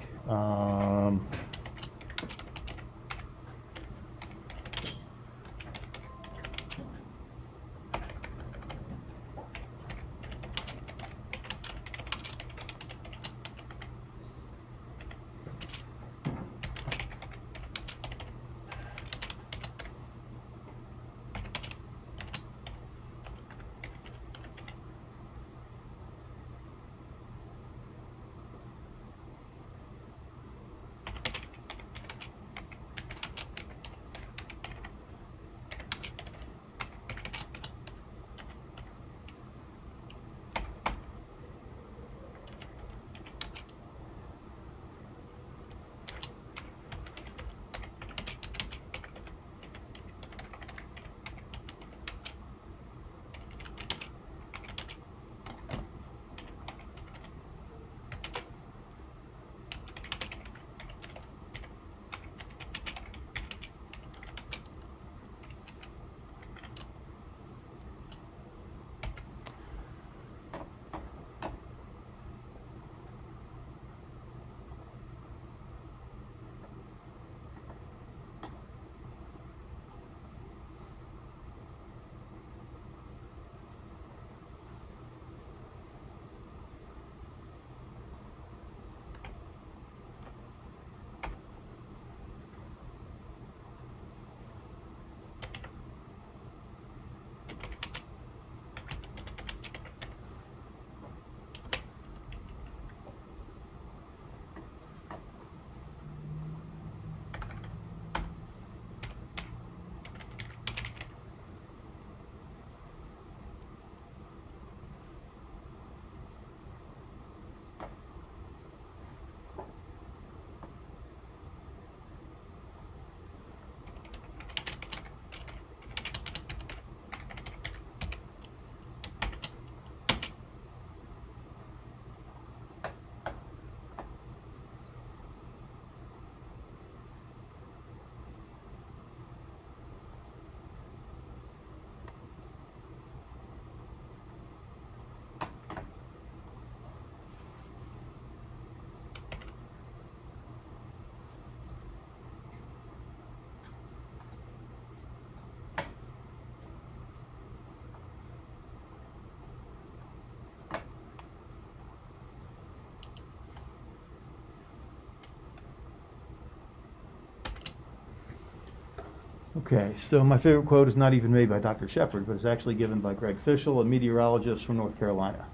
Okay, so my favorite quote is not even made by Dr. Shepard, but it's actually given by Greg Fischel, a meteorologist from North Carolina.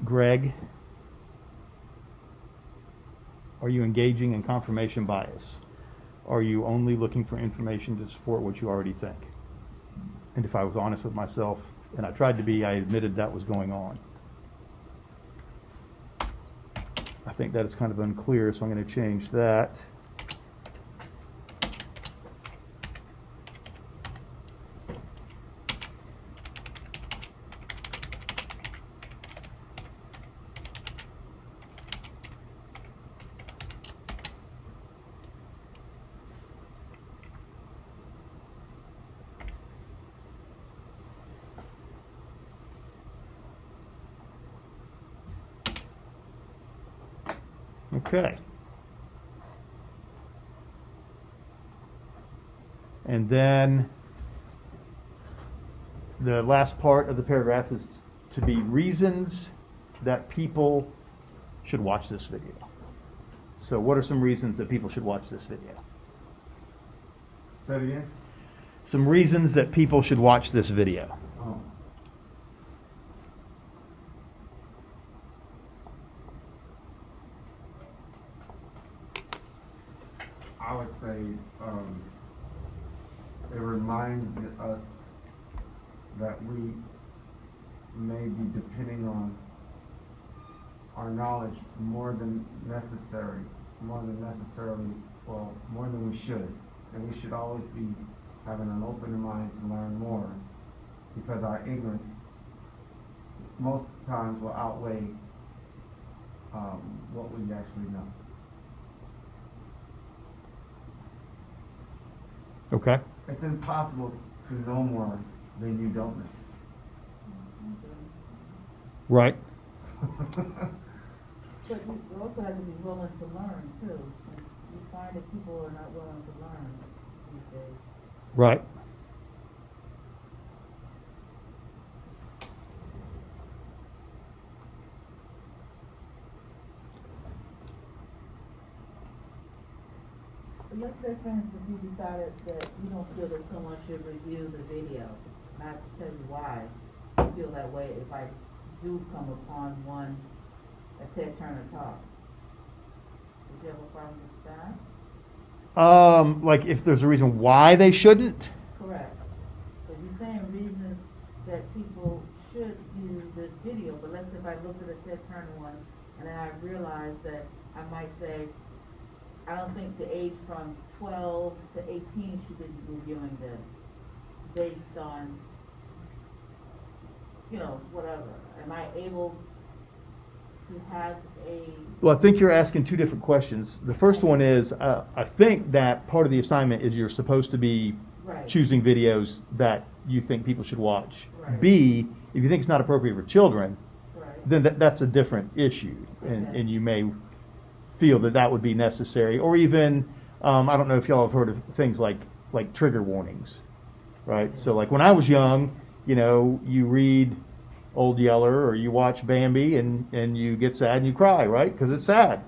Greg, are you engaging in confirmation bias? Are you only looking for information to support what you already think? And if I was honest with myself, and I tried to be, I admitted that was going on. I think that is kind of unclear, so I'm going to change that. Okay. And then the last part of the paragraph is to be reasons that people should watch this video. So what are some reasons that people should watch this video? Say it again. Some reasons that people should watch this video. Oh. I would say it reminds us that we may be depending on our knowledge more than necessarily, more than we should. And we should always be having an open mind to learn more, because our ignorance most times will outweigh what we actually know. Okay. It's impossible to know more than you don't know. Right. But you also have to be willing to learn too. You find that people are not willing to learn these days. Right. But let's say, for instance, you decided that you don't feel that someone should review the video. And I have to tell you why I feel that way if I do come upon one, a Ted Turner talk. Would you have a problem with that? Like if there's a reason why they shouldn't? Correct. So you're saying reasons that people should view this video, but let's say if I looked at a Ted Turner one and then I realized that I might say, I don't think the age from 12 to 18 should be reviewing this based on, whatever. Am I able to have a... Well, I think you're asking two different questions. The first one is, I think that part of the assignment is you're supposed to be Right. choosing videos that you think people should watch. Right. B, if you think it's not appropriate for children, Right. then that's a different issue, and, Okay. and you may feel that would be necessary. Or even, I don't know if y'all have heard of things like trigger warnings, right? So like when I was young, you read Old Yeller or you watch Bambi and you get sad and you cry, right? Because it's sad.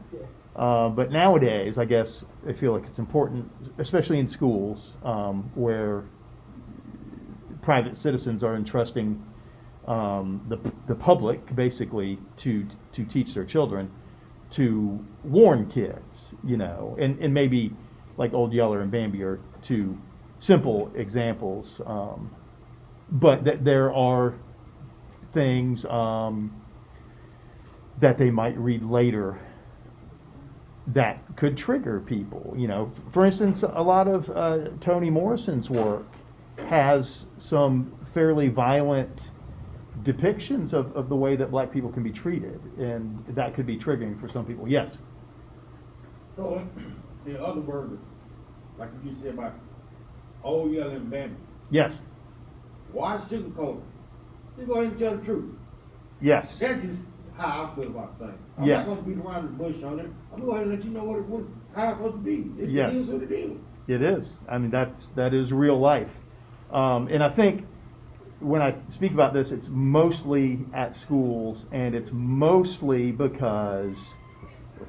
But nowadays, I guess I feel like it's important, especially in schools, where private citizens are entrusting the public basically to teach their children, to warn kids, and maybe like Old Yeller and Bambi are two simple examples, but that there are things that they might read later that could trigger people. For instance, a lot of Toni Morrison's work has some fairly violent depictions of the way that black people can be treated, and that could be triggering for some people. Yes. So, in other words, like you said about Old Yeller and Bambi, Yes. why sugarcoat it? Just go ahead and tell the truth. Yes. That's just how I feel about things. I'm Yes. not going to beat around the bush on it. I'm going to go ahead and let you know how it's supposed to be. Yes. It is what it is. It is. I mean, that is real life. And I think when I speak about this, it's mostly at schools, and it's mostly because,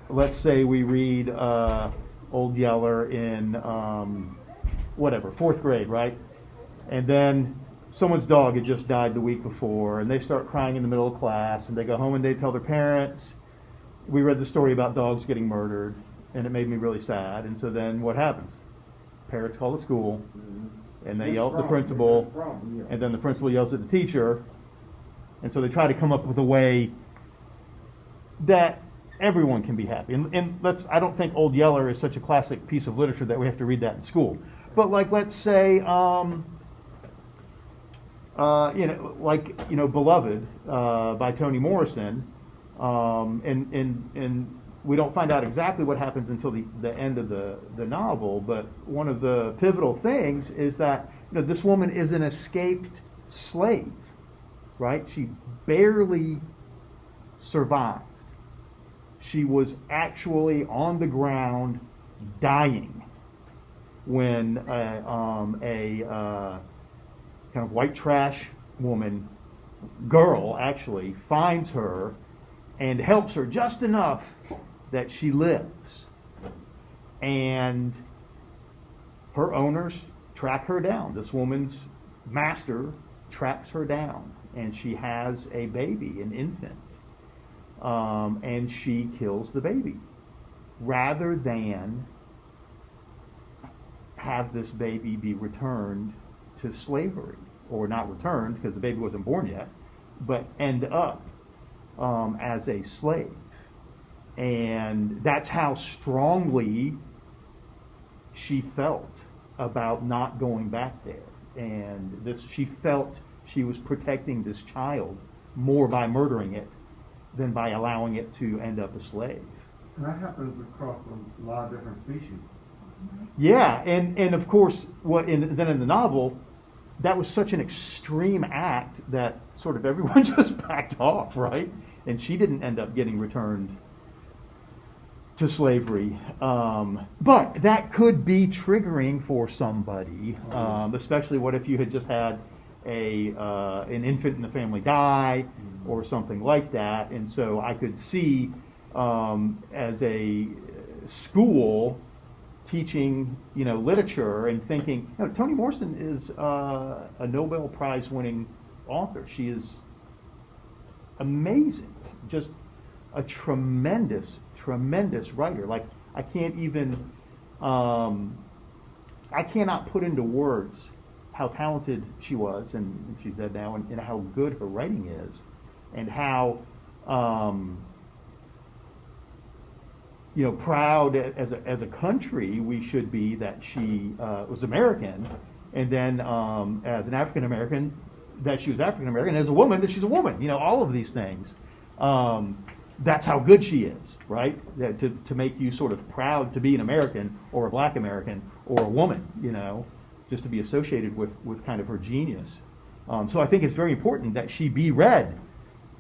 let's say we read Old Yeller in whatever, 4th grade, right? And then someone's dog had just died the week before, and they start crying in the middle of class, and they go home and they tell their parents, we read the story about dogs getting murdered, and it made me really sad. And so then what happens? Parents call the school, and they yell at the principal, and then the principal yells at the teacher, and so they try to come up with a way that everyone can be happy. And I don't think Old Yeller is such a classic piece of literature that we have to read that in school. But like, let's say, Beloved by Toni Morrison, and we don't find out exactly what happens until the end of the novel, but one of the pivotal things is that this woman is an escaped slave, right? She barely survived. She was actually on the ground dying when a kind of white trash girl actually finds her and helps her just enough that she lives. And her owners track her down. This woman's master tracks her down, and she has a baby, an infant. And she kills the baby rather than have this baby be returned to slavery, or not returned because the baby wasn't born yet, but end up as a slave. And that's how strongly she felt about not going back there. And she felt she was protecting this child more by murdering it than by allowing it to end up a slave. And that happens across a lot of different species. Yeah, and of course, then in the novel, that was such an extreme act that sort of everyone just backed off, right? And she didn't end up getting returned to slavery. But that could be triggering for somebody, especially what if you had just had an infant in the family die or something like that. And so I could see as a school teaching literature and thinking, Toni Morrison is a Nobel Prize winning author. She is amazing, just a tremendous writer. Like, I can't even I cannot put into words how talented she was, and she's dead now, and how good her writing is, and how proud as a country we should be that she was American, and then as an African American that she was African American, as a woman that she's a woman. All of these things. That's how good she is, right? To make you sort of proud to be an American or a Black American or a woman, just to be associated with kind of her genius. So I think it's very important that she be read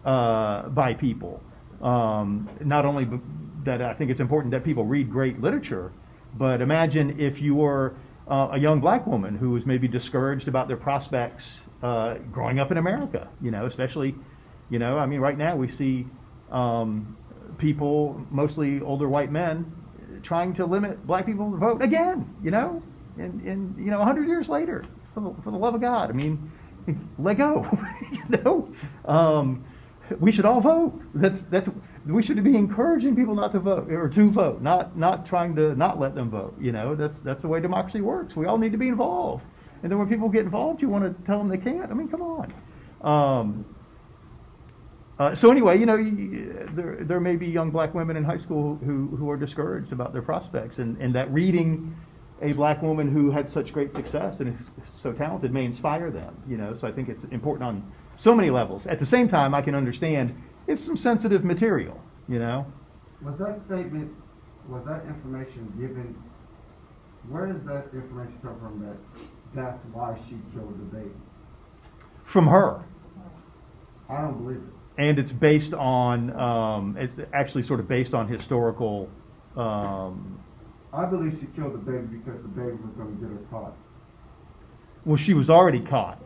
by people. Not only that I think it's important that people read great literature, but imagine if you were a young Black woman who was maybe discouraged about their prospects growing up in America, especially, right now we see people, mostly older white men, trying to limit Black people to vote again, and 100 years later, for the love of God, let go, we should all vote. That's we should be encouraging people not to vote, or to vote, not trying to not let them vote. That's the way democracy works. We all need to be involved, and then when people get involved, you want to tell them they can't. Come on. So anyway, there may be young Black women in high school who are discouraged about their prospects, and that reading a Black woman who had such great success and is so talented may inspire them. So I think it's important on so many levels. At the same time, I can understand it's some sensitive material. Was that information given? Where does that information come from? That's why she killed the baby. From her. I don't believe it. And it's based on, it's actually sort of based on historical. I believe she killed the baby because the baby was going to get her caught. Well, she was already caught.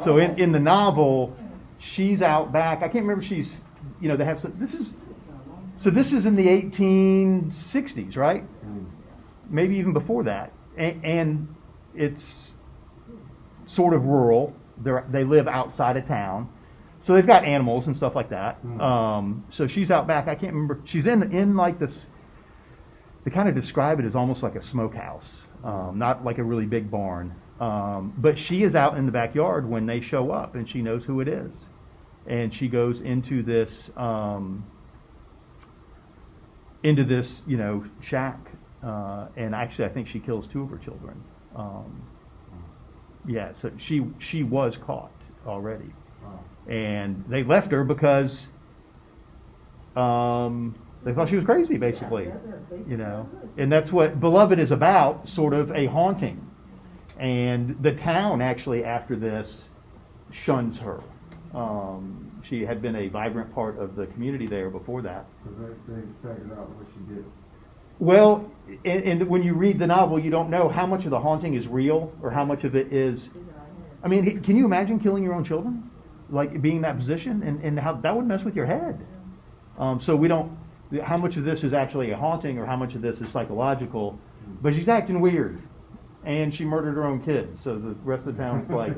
So in the novel, she's out back. I can't remember. They have some. This is in the 1860s, right? Maybe even before that. And it's sort of rural. They live outside of town, so they've got animals and stuff like that. So she's out back. I can't remember. She's in like this. They kind of describe it as almost like a smokehouse, not like a really big barn. But she is out in the backyard when they show up, and she knows who it is, and she goes into this shack, and actually I think she kills 2 of her children. Yeah, so she was caught already, and they left her because they thought she was crazy, basically, and that's what Beloved is about, sort of a haunting. And the town actually after this shuns her. She had been a vibrant part of the community there before that. Because they figured out what she did. Well, and when you read the novel, you don't know how much of the haunting is real or how much of it is. I mean, can you imagine killing your own children? Like being in that position, and how that would mess with your head. So we don't. How much of this is actually a haunting or how much of this is psychological? But she's acting weird, and she murdered her own kid. So the rest of the town's like,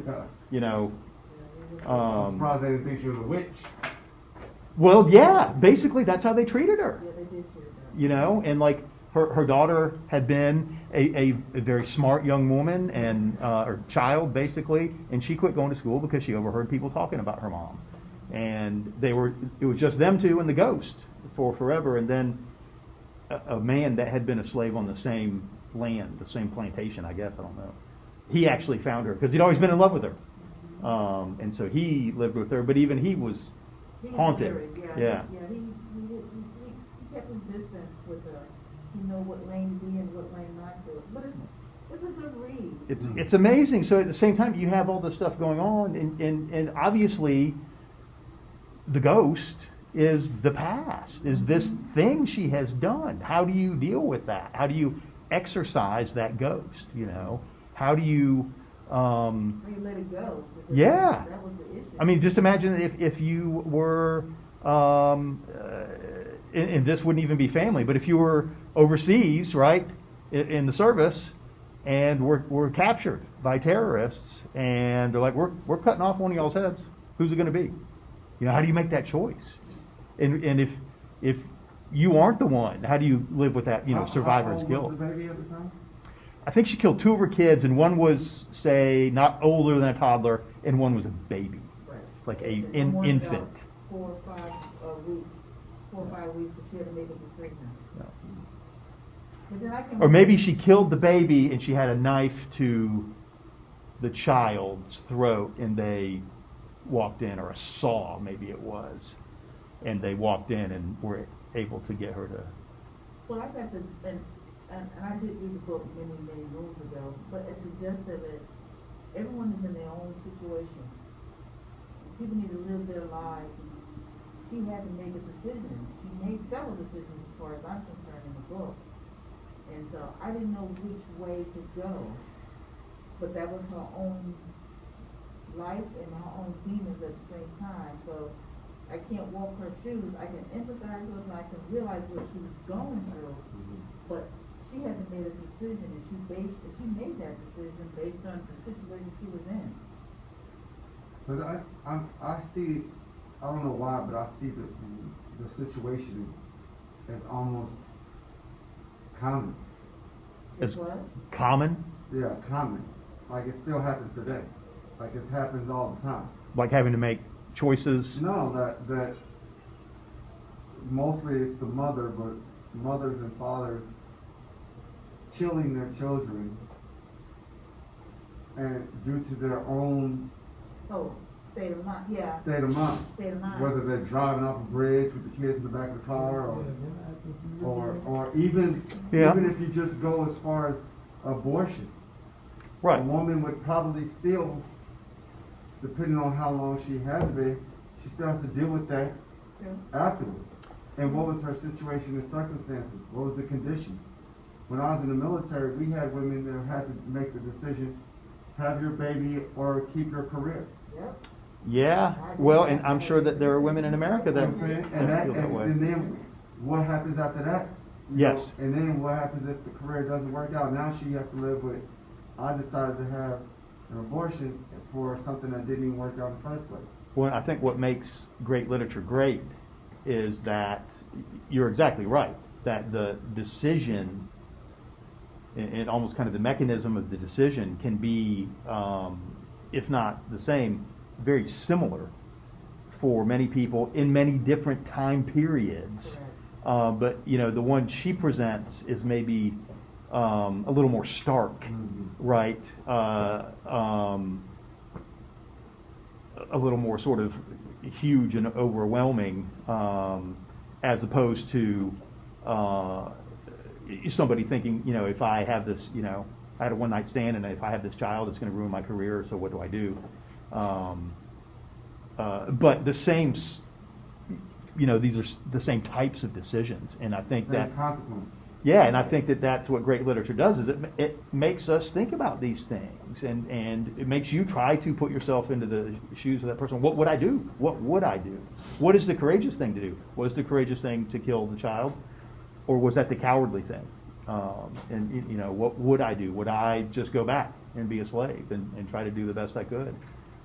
I'm surprised they didn't think she was a witch. Well, yeah, basically that's how they treated her. Yeah, they did treat her. And like her daughter had been a very smart young woman and or child basically, and she quit going to school because she overheard people talking about her mom, and it was just them two and the ghost for forever, and then a man that had been a slave on the same land, the same plantation, I guess, I don't know. He actually found her because he'd always been in love with her, and so he lived with her, but even he was haunted. Yeah, he kept his distance with her. You know what lane to be and what lane not to. But it's a good read. It's amazing. So at the same time, you have all this stuff going on, and obviously, the ghost is the past. Is this thing she has done? How do you deal with that? How do you exorcise that ghost? How do you? You let it go. Yeah. That was the issue. I mean, just imagine if you were, and this wouldn't even be family, but if you were overseas, right, in the service, and were captured by terrorists, and they're like, we're cutting off one of y'all's heads. Who's it going to be? How do you make that choice? And if you aren't the one, how do you live with that, survivor's how old guilt? was the baby at the time? I think she killed 2 of her kids, and one was, say, not older than a toddler, and one was a baby, Right. like And one infant. about 4 or 5 weeks, but she had to make a decision. Yeah. But then I can Or maybe she killed the baby and she had a knife to the child's throat, and they walked in, or a saw maybe it was, and they walked in and were able to get her to. Well, I got and I did read the book many moons ago, but at the gist of it, everyone is in their own situation. People need to live their lives. She had to make a decision. She made several decisions as far as I'm concerned in the book. And so I didn't know which way to go. But that was her own life and her own demons at the same time. So I can't walk her shoes. I can empathize with her and I can realize what she was going through. But she hasn't made a decision, and she made that decision based on the situation she was in. But I see, I don't know why, but I see the situation as almost common. It's what? common, Yeah, common. Like it still happens today. Like it happens all the time. like having to make choices. No, that mostly it's the mother, but mothers and fathers killing their children, and due to their own Oh, state of mind, yeah. state of mind, State of mind. whether they're driving off a bridge with the kids in the back of the car, or even if you just go as far as abortion, Right. a woman would probably still, depending on how long she had to be, she still has to deal with that True. afterwards. And what was her situation and circumstances? What was the condition? When I was in the military, we had women that had to make the decision: have your baby or keep your career. Yep. Yeah. Well, and I'm sure that there are women in America You know that, what I'm saying? that feel that way. And then what happens after that? You Yes. know, and then what happens if the career doesn't work out? Now she has to live with I decided to have an abortion for something that didn't even work out in the first place. Well, I think what makes great literature great is that you're exactly right, that the decision and almost kind of the mechanism of the decision can be, if not the same, very similar for many people in many different time periods. But you know, the one she presents is maybe a little more stark, right? A little more sort of huge and overwhelming, as opposed to somebody thinking, you know, if I have this, you know, I had a one night stand, and if I have this child, it's going to ruin my career. So what do I do? But the same, you know, these are the same types of decisions, and I think Same that, consequence. yeah, and I think that that's what great literature does, is it makes us think about these things, and it makes you try to put yourself into the shoes of that person. What would I do? What would I do? What is the courageous thing to do? Was the courageous thing to kill the child, or was that the cowardly thing? And you know, what would I do? Would I just go back and be a slave and try to do the best I could?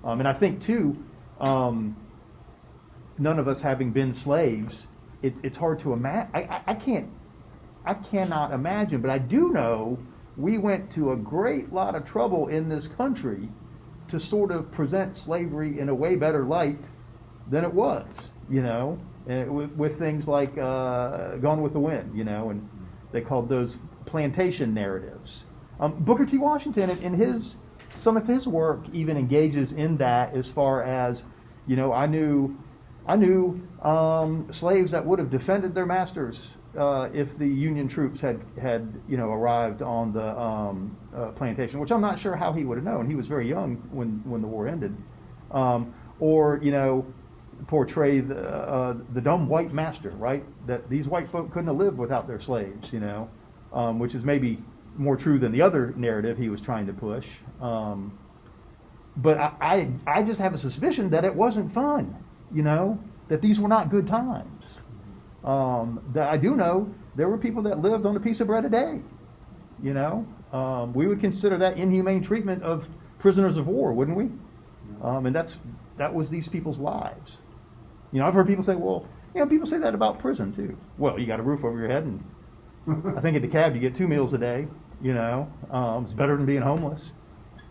And I think too, none of us having been slaves, it's hard to imagine. I cannot imagine, but I do know we went to a great lot of trouble in this country to sort of present slavery in a way better light than it was, you know, with things like Gone with the Wind, you know, and they called those plantation narratives. Booker T. Washington, in some of his work, even engages in that, as far as, you know, I knew slaves that would have defended their masters if the Union troops had you know, arrived on the plantation, which I'm not sure how he would have known. He was very young when the war ended. Or, you know, portray the dumb white master, right? That these white folk couldn't have lived without their slaves, you know, which is maybe more true than the other narrative he was trying to push. But I just have a suspicion that it wasn't fun, you know, that these were not good times. That I do know there were people that lived on a piece of bread a day, you know. We would consider that inhumane treatment of prisoners of war, wouldn't we? And that was these people's lives. You know, I've heard people say, well, you know, people say that about prison too. Well, you got a roof over your head, and I think at the cab you get 2 meals a day, you know. It's better than being homeless.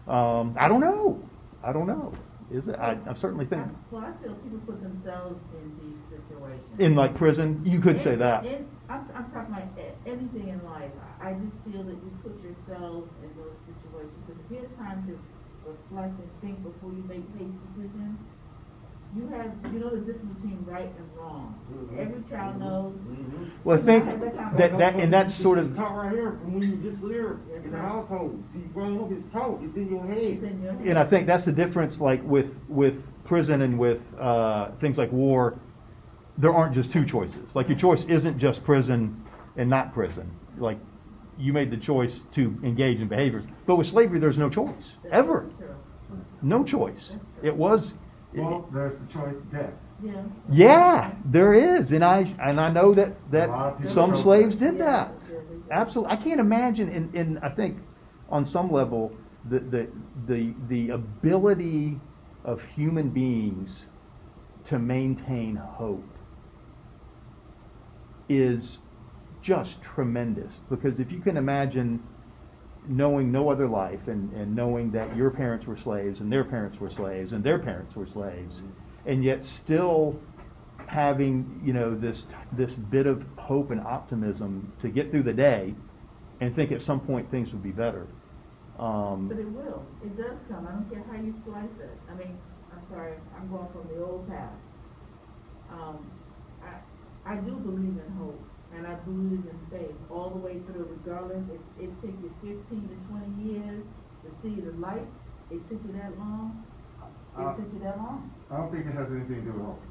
I don't know. Is it? I'm certainly thinking. Well, I feel people put themselves in these situations. In like prison, you could say that. I'm talking about anything in life. I just feel that you put yourselves in those situations, because if you have time to reflect and think before you make decisions, you know the difference between right and wrong. Every child knows. Well, I think that and that's sort It's of, taught right here from when you just live That's in the right. household. Till you grown up, it's taught. It's in your It's head. in your head. and I think that's the difference, like with prison and with things like war. There aren't just two choices. Like, your choice isn't just prison and not prison. Like, you made the choice to engage in behaviors. But with slavery, there's no choice ever. True. No choice. It was. Well, there's the choice, death. Yeah. Yeah, there is, and I know that A lot of people some don't. slaves did Yeah, that. yeah, they did. Absolutely, I can't imagine. In I think on some level, the ability of human beings to maintain hope is just tremendous. Because if you can imagine knowing no other life, and knowing that your parents were slaves, and their parents were slaves, and their parents were slaves, and yet still having, you know, this bit of hope and optimism to get through the day, and think at some point things would be better. But it will. It does come. I don't care how you slice it. I mean, I'm sorry, I'm going from the old path. I do believe in hope, and I believe in faith all the way through, regardless. It took you 15 to 20 years to see the light. It took you that long. It took you that long. I don't think it has anything to do with hope.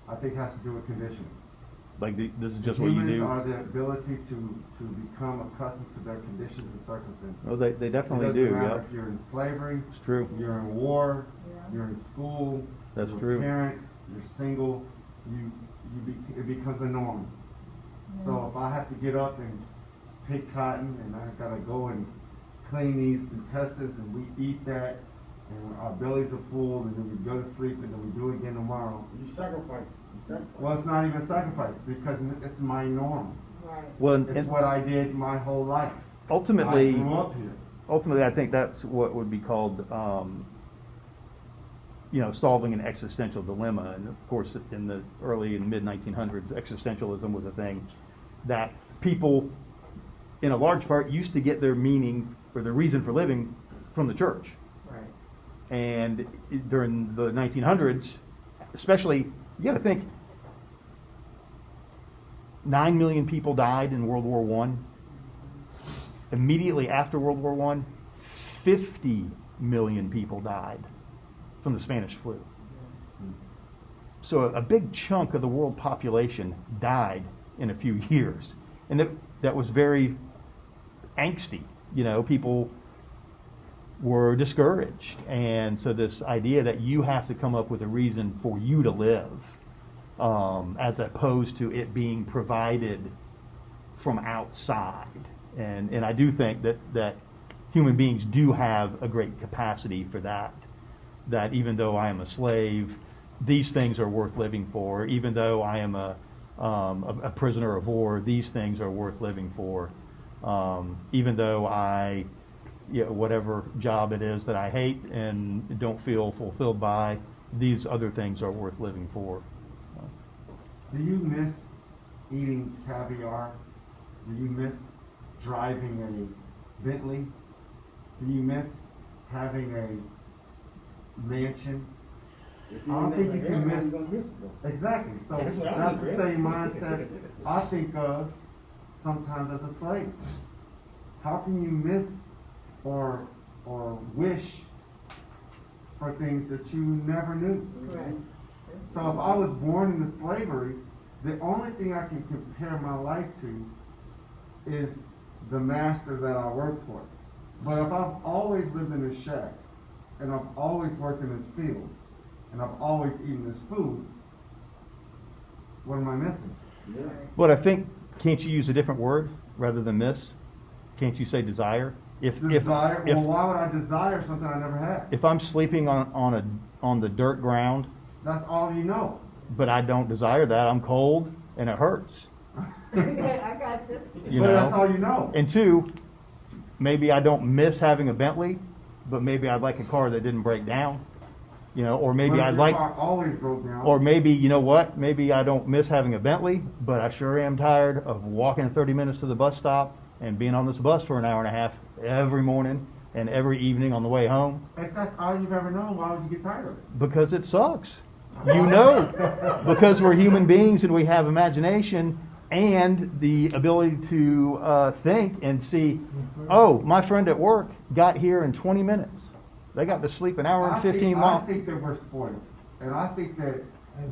I think it has to do with conditioning. Like this is just what you Humans do. are the ability to become accustomed to their conditions and circumstances. Oh, they definitely It do. doesn't matter Yep. if you're in slavery, It's true. you're in war, Yeah. you're in school, That's you're true. a parent, you're single, it becomes a norm. So if I have to get up and pick cotton, and I gotta go and clean these intestines and we eat that and our bellies are full and then we go to sleep and then we do it again tomorrow. You sacrifice. You sacrifice. Well, it's not even sacrifice because it's my norm. Right. Well, It's and what I did my whole life. ultimately, I grew up here. ultimately, I think that's what would be called, solving an existential dilemma. And of course, in the early and mid 1900s, existentialism was a thing that people, in a large part, used to get their meaning or their reason for living from the church. Right. And during the 1900s, especially, you got to think, 9 million people died in World War I. Immediately after World War I, 50 million people died from the Spanish flu. So a big chunk of the world population died in a few years. And that was very angsty. People were discouraged. And so this idea that you have to come up with a reason for you to live, as opposed to it being provided from outside. And I do think that human beings do have a great capacity for that. That even though I am a slave, these things are worth living for. Even though I am a prisoner of war, these things are worth living for. Even though whatever job it is that I hate and don't feel fulfilled by, these other things are worth living for. Do you miss eating caviar? Do you miss driving a Bentley? Do you miss having a mansion? If I don't think you can miss. You're gonna miss it, though. Exactly. So That's what I that's was the ready. same mindset I think of sometimes as a slave. How can you miss or wish for things that you never knew? Right. So if I was born into slavery, the only thing I can compare my life to is the master that I work for. But if I've always lived in this shack, and I've always worked in this field, and I've always eaten this food, what am I missing? Yeah. But I think, can't you use a different word rather than miss? Can't you say desire? Desire? Well, why would I desire something I never had? If I'm sleeping on the dirt ground, That's all you know. but I don't desire that, I'm cold and it hurts. I got you. You But know? that's all you know. And two, maybe I don't miss having a Bentley, but maybe I'd like a car that didn't break down. Or maybe But if I'd your like, car always broke down. or maybe, you know what? Maybe I don't miss having a Bentley, but I sure am tired of walking 30 minutes to the bus stop and being on this bus for an hour and a half every morning and every evening on the way home, If that's all you've ever known, why would you get tired of it? because it sucks. Because we're human beings and we have imagination and the ability to think and see, oh, my friend at work got here in 20 minutes. They got to sleep an hour and 15 I miles. think that we're spoiled. And I think that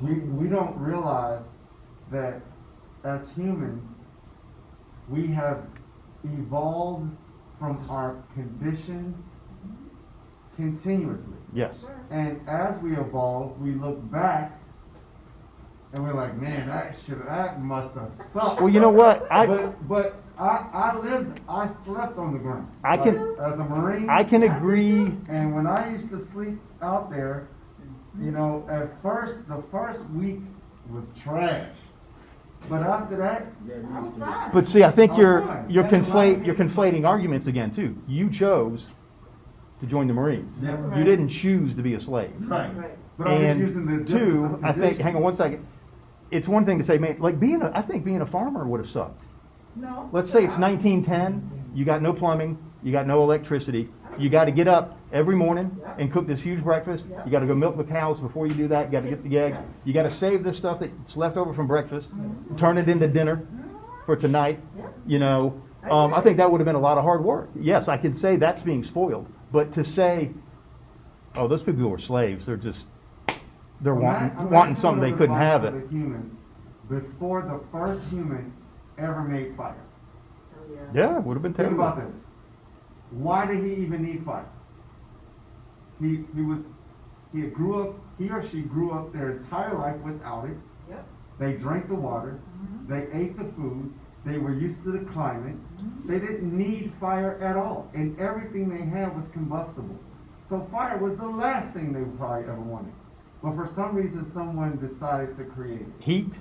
we don't realize that as humans, we have evolved from our conditions continuously. Yes. And as we evolve, we look back and we're like, man, that must have sucked. Well, you know what? But I slept on the ground. I can- as a Marine. I can agree. And when I used to sleep out there, at first, the first week was trash. But after that, I was fine. But see, I think you're fine. you're That's what I think. conflating arguments again too. You chose to join the Marines. Yes. You didn't choose to be a slave. right. Right. But I was And using the difference two, of I think, conditions. hang on one second. It's one thing to say, man, like I think being a farmer would have sucked. No. Let's say it's 1910, you got no plumbing, you got no electricity, you got to get up every morning and cook this huge breakfast, you got to go milk the cows before you do that, you got to get the eggs, you got to save this stuff that's left over from breakfast, turn it into dinner for tonight, I think that would have been a lot of hard work. Yes, I can say that's being spoiled, but to say, oh, those people were slaves, they're wanting something they couldn't have it. The humans before the first human ever made fire. Oh, yeah. Yeah, it would have been Think terrible. about this. Why did he even need fire? He or she grew up their entire life without it. Yep. They drank the water, they ate the food, They were used to the climate. They didn't need fire at all. And everything they had was combustible. So fire was the last thing they probably ever wanted. But for some reason, someone decided to create it. Heat,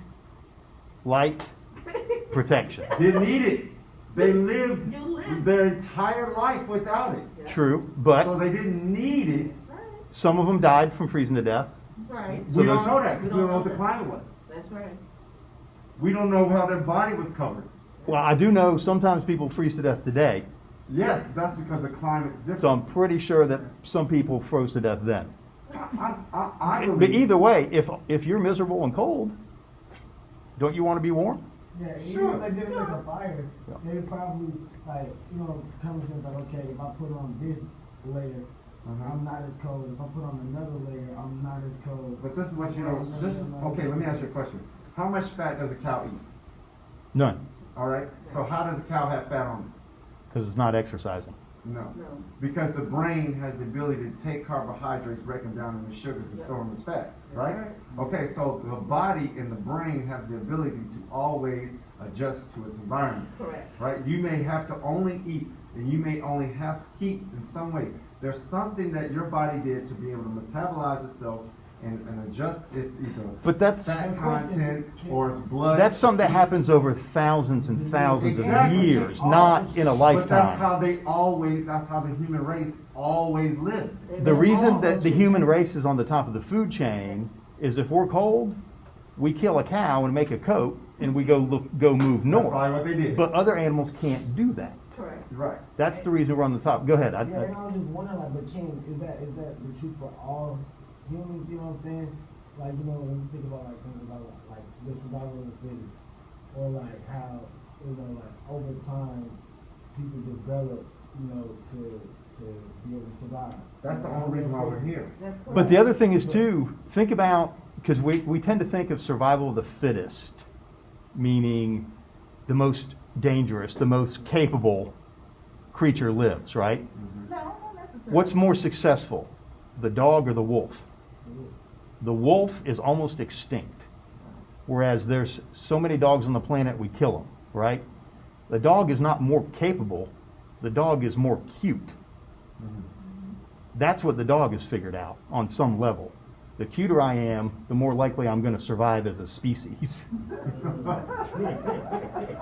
light, protection. Didn't need it. They lived You lived. their entire life without it. Yeah. True, So but they didn't need it. Right, some of them died from freezing to death. right. So We don't those- know that We because we don't know what the that. climate was. That's right. We don't know how their body was covered. Well, I do know sometimes people freeze to death today, Yes, that's because of climate difference. so I'm pretty sure that some people froze to death then. I But believe. either way, if you're miserable and cold, don't you want to be warm? Yeah, even Sure. if they didn't make a fire, Yeah. they probably like, common sense like, okay, if I put on this layer, Uh-huh. I'm not as cold. If I put on another layer, I'm not as cold. But this is what you don't. Okay, let me ask you a question. How much fat does a cow eat? None, All right. So how does a cow have fat on it? because it's not exercising. No. No. Because the brain has the ability to take carbohydrates, break them down into sugars, and store them as fat, right? Right. Okay, so the body and the brain has the ability to always adjust to its environment, Correct. right? You may have to only eat, and you may only have heat in some way. There's something that your body did to be able to metabolize itself and adjust its either But that's fat content or its blood. that's something that happens over thousands and thousands of Exactly. years, not in a But that's lifetime. how that's how the human race always lived. The reason that the human race is on the top of the food chain is if we're cold, we kill a cow and make a coat, and we go move That's probably north. what they did. But other animals can't do that. Correct. Right. That's the reason we're on the top. Go ahead. Yeah, and I was just wondering, like, but King, is that the truth for all humans? You know what I'm saying? Like, when you think about like things about like the survival of the fittest, or like how like over time people develop, to be able to survive. That's the only reason why we're here. That's correct. But the other thing is too, think about, because we tend to think of survival of the fittest, meaning the most dangerous, the most capable creature lives, right? No, not necessarily. What's more successful, the dog or the wolf? The wolf is almost extinct, whereas there's so many dogs on the planet we kill them, right? The dog is not more capable, the dog is more cute. That's what the dog has figured out on some level. The cuter I am, the more likely I'm going to survive as a species.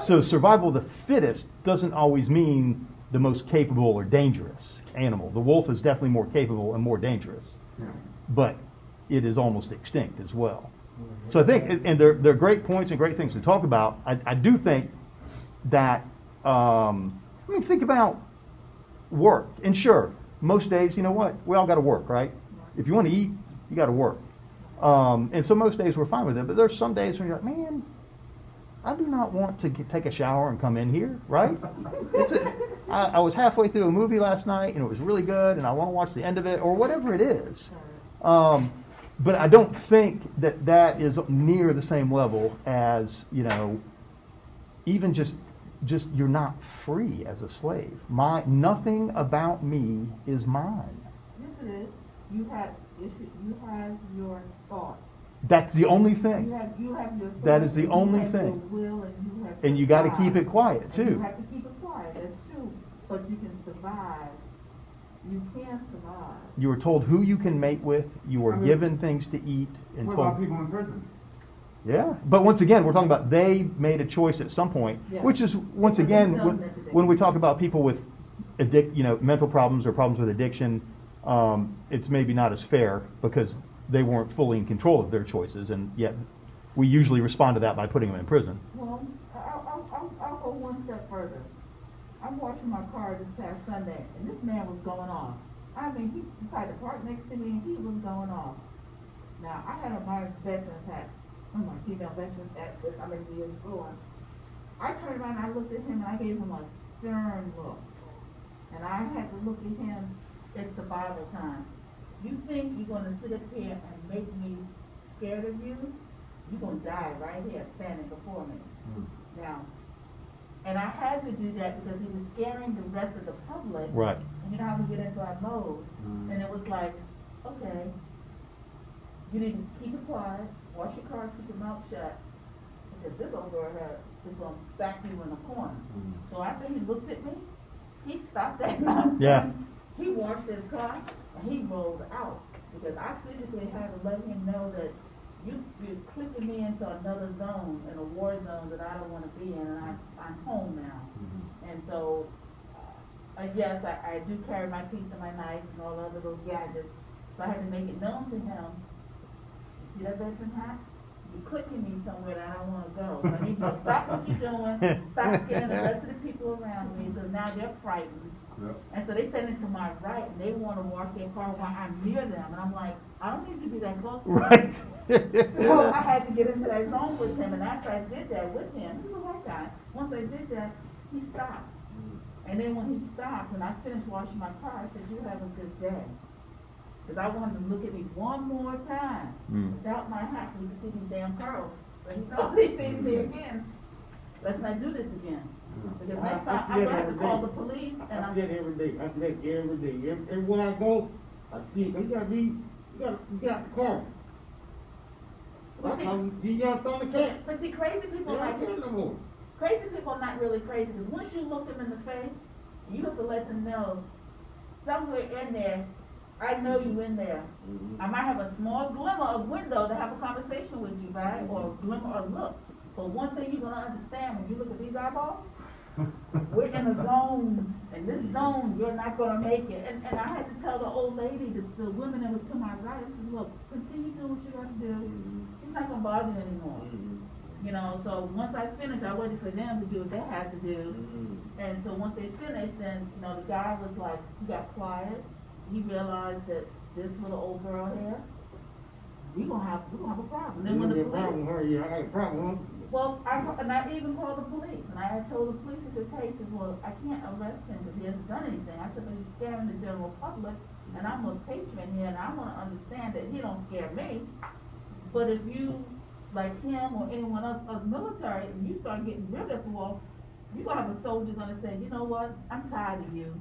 So survival of the fittest doesn't always mean the most capable or dangerous animal. The wolf is definitely more capable and more dangerous, Yeah. but it is almost extinct as well. So I think, and they're great points and great things to talk about. I do think that, think about work. And sure, most days, you know what? We all got to work, right? If you want to eat, you got to work. And so most days we're fine with it. But there's some days when you're like, man, I do not want to take a shower and come in here, right? I was halfway through a movie last night and it was really good and I want to watch the end of it or whatever it is. But I don't think that is near the same level as, even just you're not free as a slave. Nothing about me is mine. Yes, it is. You have your thoughts. That's the only You thing. have your thoughts. That is the and only you have thing. Your will and you have. And you got to survive. keep it quiet And you too. have to keep it quiet. That's true. But you can survive. You can survive. You are told who you can mate with. You are I mean, given things to eat and What told. about people in prison? Yeah, but once again, we're talking about they made a choice at some point, Yeah. which is once They put again themselves in that when we talk about people with mental problems or problems with addiction, it's maybe not as fair because they weren't fully in control of their choices, and yet we usually respond to that by putting them in prison. Well, I'll go one step further. I'm washing my car this past Sunday, and this man was going off. I mean, he decided to park next to me, and he was going off. Now, I had on my veteran's hat, my female veteran's hat, because I'm in years old. I turned around and I looked at him, and I gave him a stern look. And I had to look at him, it's survival time. You think you're gonna sit up here and make me scared of you? You're gonna die right here, standing before me. Now, and I had to do that because he was scaring the rest of the public. Right. And you know how we get into our mode. And it was like, okay, you need to keep it quiet, wash your car, keep your mouth shut. because this old girl is gonna back you in the corner. So after he looked at me, he stopped that nonsense. Yeah. He washed his car and he rolled out, because I physically had to let him know that you're clicking me into another zone, in a war zone that I don't wanna be in, and I'm home now. And so, yes, I do carry my piece of my knife and all the other little gadgets, so I had to make it known to him. You see that veteran hat? You're clicking me somewhere that I don't wanna go. So I need you to stop what you're doing, stop scaring the rest of the people around me, because now they're frightened. Yep. And so they stand to my right, and they wanna wash their car while I'm near them, and I'm like, I don't need you to be that close to me. Right. So I had to get into that zone with him, and after I did that with him, he was a white guy, once I did that, he stopped. And then when he stopped, when I finished washing my car, I said, you have a good day. Because I wanted him to look at me one more time without my hat so he could see these damn curls. So he knows he sees me again. Let's not do this again. Because next time I'm gonna have to call the police and I see that every day. I see that every day. Everywhere I go, I see it. You gotta the car. You gotta throw the cat. But see, crazy people You like don't care no more. crazy people are not really crazy, because once you look them in the face, you have to let them know somewhere in there, I know you in there. I might have a small glimmer of window to have a conversation with you, right? Or a glimmer of look. But one thing you're gonna understand when you look at these eyeballs, we're in a zone, and this zone, you're not gonna make it. And I had to tell the old lady, the woman that was to my right, I said, look, continue doing what you gotta do. It's not gonna bother you anymore. You know, so once I finished, I waited for them to do what they had to do. And so once they finished, then, you know, the guy was like, he got quiet. He realized that this little old girl here, we're gonna have a problem. Then when the police, Yeah, I got a problem. well, I even called the police, and I had told the police, he says, hey, he says, well, I can't arrest him because he hasn't done anything. I said, but he's scaring the general public, and I'm a patron here, and I wanna understand that he don't scare me. But if you, like him or anyone else, us military, and you start getting rid of the wall, you gonna have a soldier gonna say, you know what, I'm tired of you.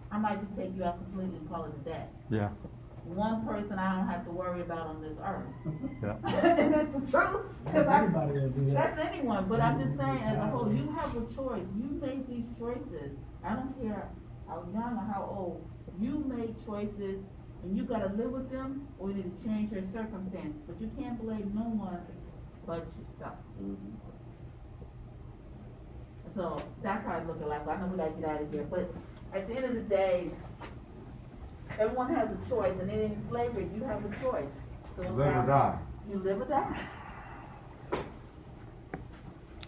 I might just take you out completely and call it a day. Yeah. One person I don't have to worry about on this earth. Yeah. And it's the truth. 'cause That's I- anybody that do that. That's anyone, but I'm just saying, as a whole, you have a choice. You made these choices. I don't care how young or how old. You made choices, and you gotta live with them, or you need to change your circumstance. But you can't blame no one but yourself. So that's how I look at life. I know we gotta get out of here, but at the end of the day, everyone has a choice, and in slavery, you have a choice. So Live or die. You live or die.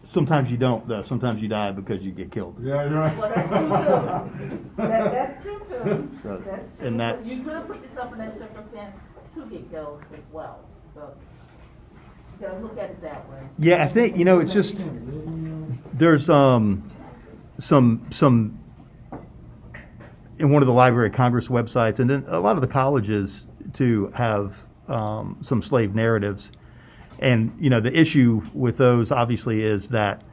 Sometimes you don't, though. Sometimes you die because you get killed. Yeah, you're right. Well, that's true too. That's true too. So, That's true. and But that's- you could put yourself in that circumstance to get killed as well. So you gotta look at it that way. Yeah, I think, you know, it's just, there's some in one of the Library of Congress websites, and then a lot of the colleges too have some slave narratives. And, you know, the issue with those obviously is that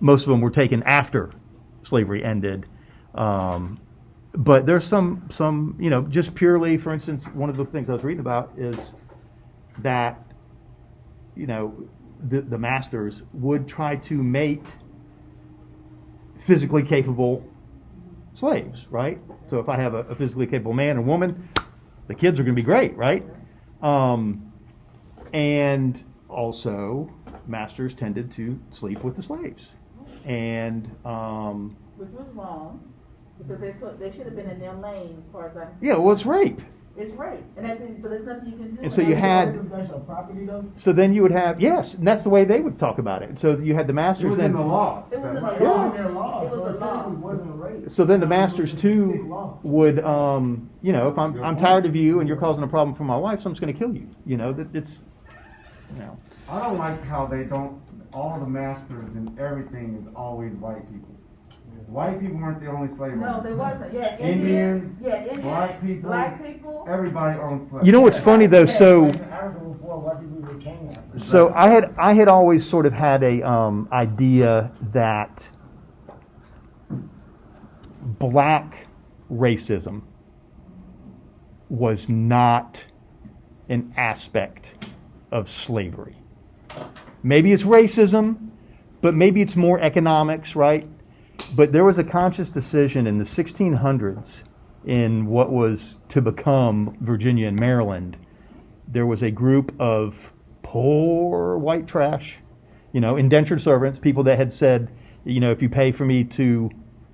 most of them were taken after slavery ended. But there's some, you know, just purely, for instance, one of the things I was reading about is that, you know, the masters would try to mate physically capable slaves, right? So if I have a physically capable man and woman, the kids are going to be great, right? And also, masters tended to sleep with the slaves. And, Which was wrong, because they should have been in their lane as far as I'm. yeah, well, it's rape. It's rape, and but there's nothing you can do. And so you had, That's your property though? so then you would have, yes, and that's the way they would talk about it. So you had the It masters was then. in the law. It was in the That- It was law. in their law, It was so the it law. technically wasn't rape. So then the masters It's a sick too law. would, you know, if I'm tired of you and you're causing a problem for my wife, so I'm just going to kill you. You know, that it's, you know. I don't like how they don't, all the masters and everything is always white people. White people weren't the only slave No, owners. there wasn't. Yeah, Indians, Yeah, Indians. black people, everybody owned slaves. You know what's funny though? So, In Africa before white people even came out. so I had always sort of had a idea that black racism was not an aspect of slavery. Maybe it's racism, but maybe it's more economics, right? But there was a conscious decision in the 1600s in what was to become Virginia and Maryland. There was a group of poor white trash, indentured servants, people that had said, if you pay for me to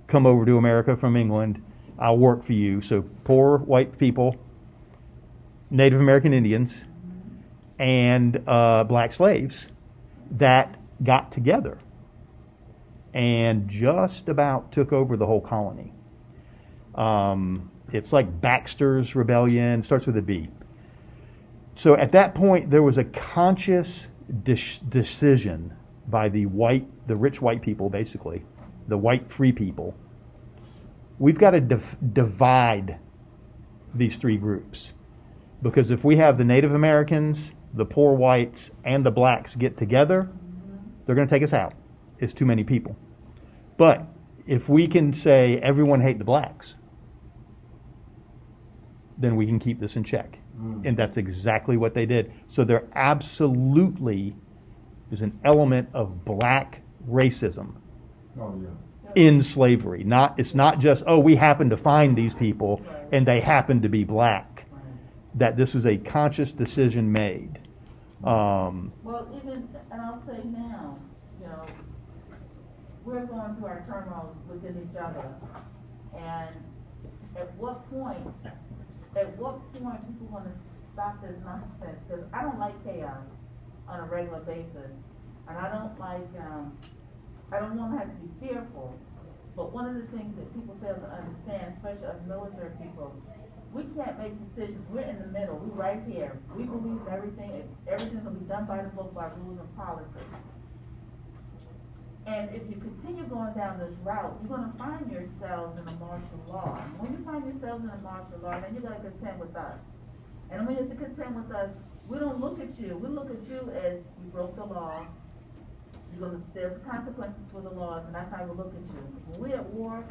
come over to America from England, I'll work for you. So poor white people, Native American Indians, and black slaves that got together and just about took over the whole colony. It's like Baxter's Rebellion, starts with a B. So at that point, there was a conscious decision by the rich white people, basically, the white free people. We've got to divide these three groups. Because if we have the Native Americans, the poor whites, and the blacks get together, they're going to take us out. It's too many people. But if we can say everyone hate the blacks, then we can keep this in check. And that's exactly what they did. So there absolutely is an element of black racism Oh, yeah. in slavery. It's not just, we happen to find these people and they happen to be black. That this was a conscious decision made. Well, even, and I'll say now, we're going through our turmoils within each other. And at what point people want to stop this nonsense? Because I don't like chaos on a regular basis. And I don't like, I don't want to have to be fearful. But one of the things that people fail to understand, especially us military people, we can't make decisions. We're in the middle. We're right here. We believe everything's going to be done by the book, by rules and policies. And if you continue going down this route, you're going to find yourselves in a martial law. And when you find yourselves in a martial law, then you're going to contend with us. And when you have to contend with us, we don't look at you. We look at you as you broke the law. There's consequences for the laws, and that's how we look at you. When we're at war,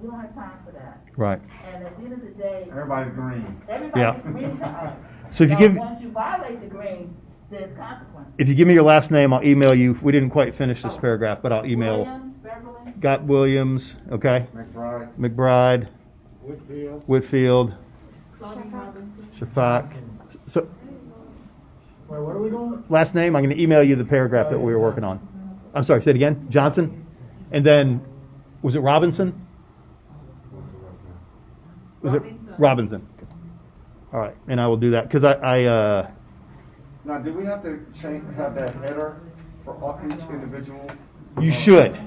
we don't have time for that. Right. And at the end of the day, Everybody's green. everybody's green to us. So if you Now, give- once you violate the green, there's consequences. If you give me your last name, I'll email you. We didn't quite finish this paragraph, but I'll email. Williams, Beverly, Got Williams, okay? McBride. McBride, Whitfield. Whitfield, Claudia Robinson. Shafak. So Wait, what are we doing? last name, I'm going to email you the paragraph that we were working on. I'm sorry, say it again. Johnson? And then, was it Robinson? Was it Robinson? All right, and I will do that because Now, do we have to have that header for each individual? you should.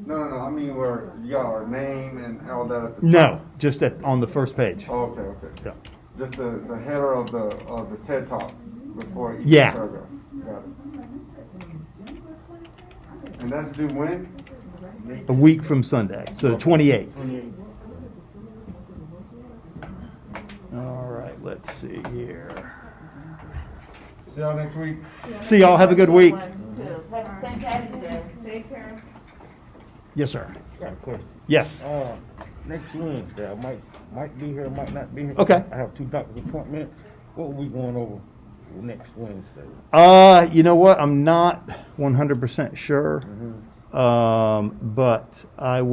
No. I mean, where you got our name and all that at the top. No, just on the first page. Oh, okay. Yeah. Just the header of the TED Talk before each Yeah. paragraph. Got it. And that's due when? A week from Sunday, so the 28th. 28. All right, let's see here. See y'all next week. See y'all. Have a good week. Happy St. Patty's Day. Take care. Yes, sir. Got a question. Yes. Next Wednesday, I might be here, might not be here. Okay. I have 2 doctor's appointments. What are we going over next Wednesday? You know what? I'm not 100% sure. But I will.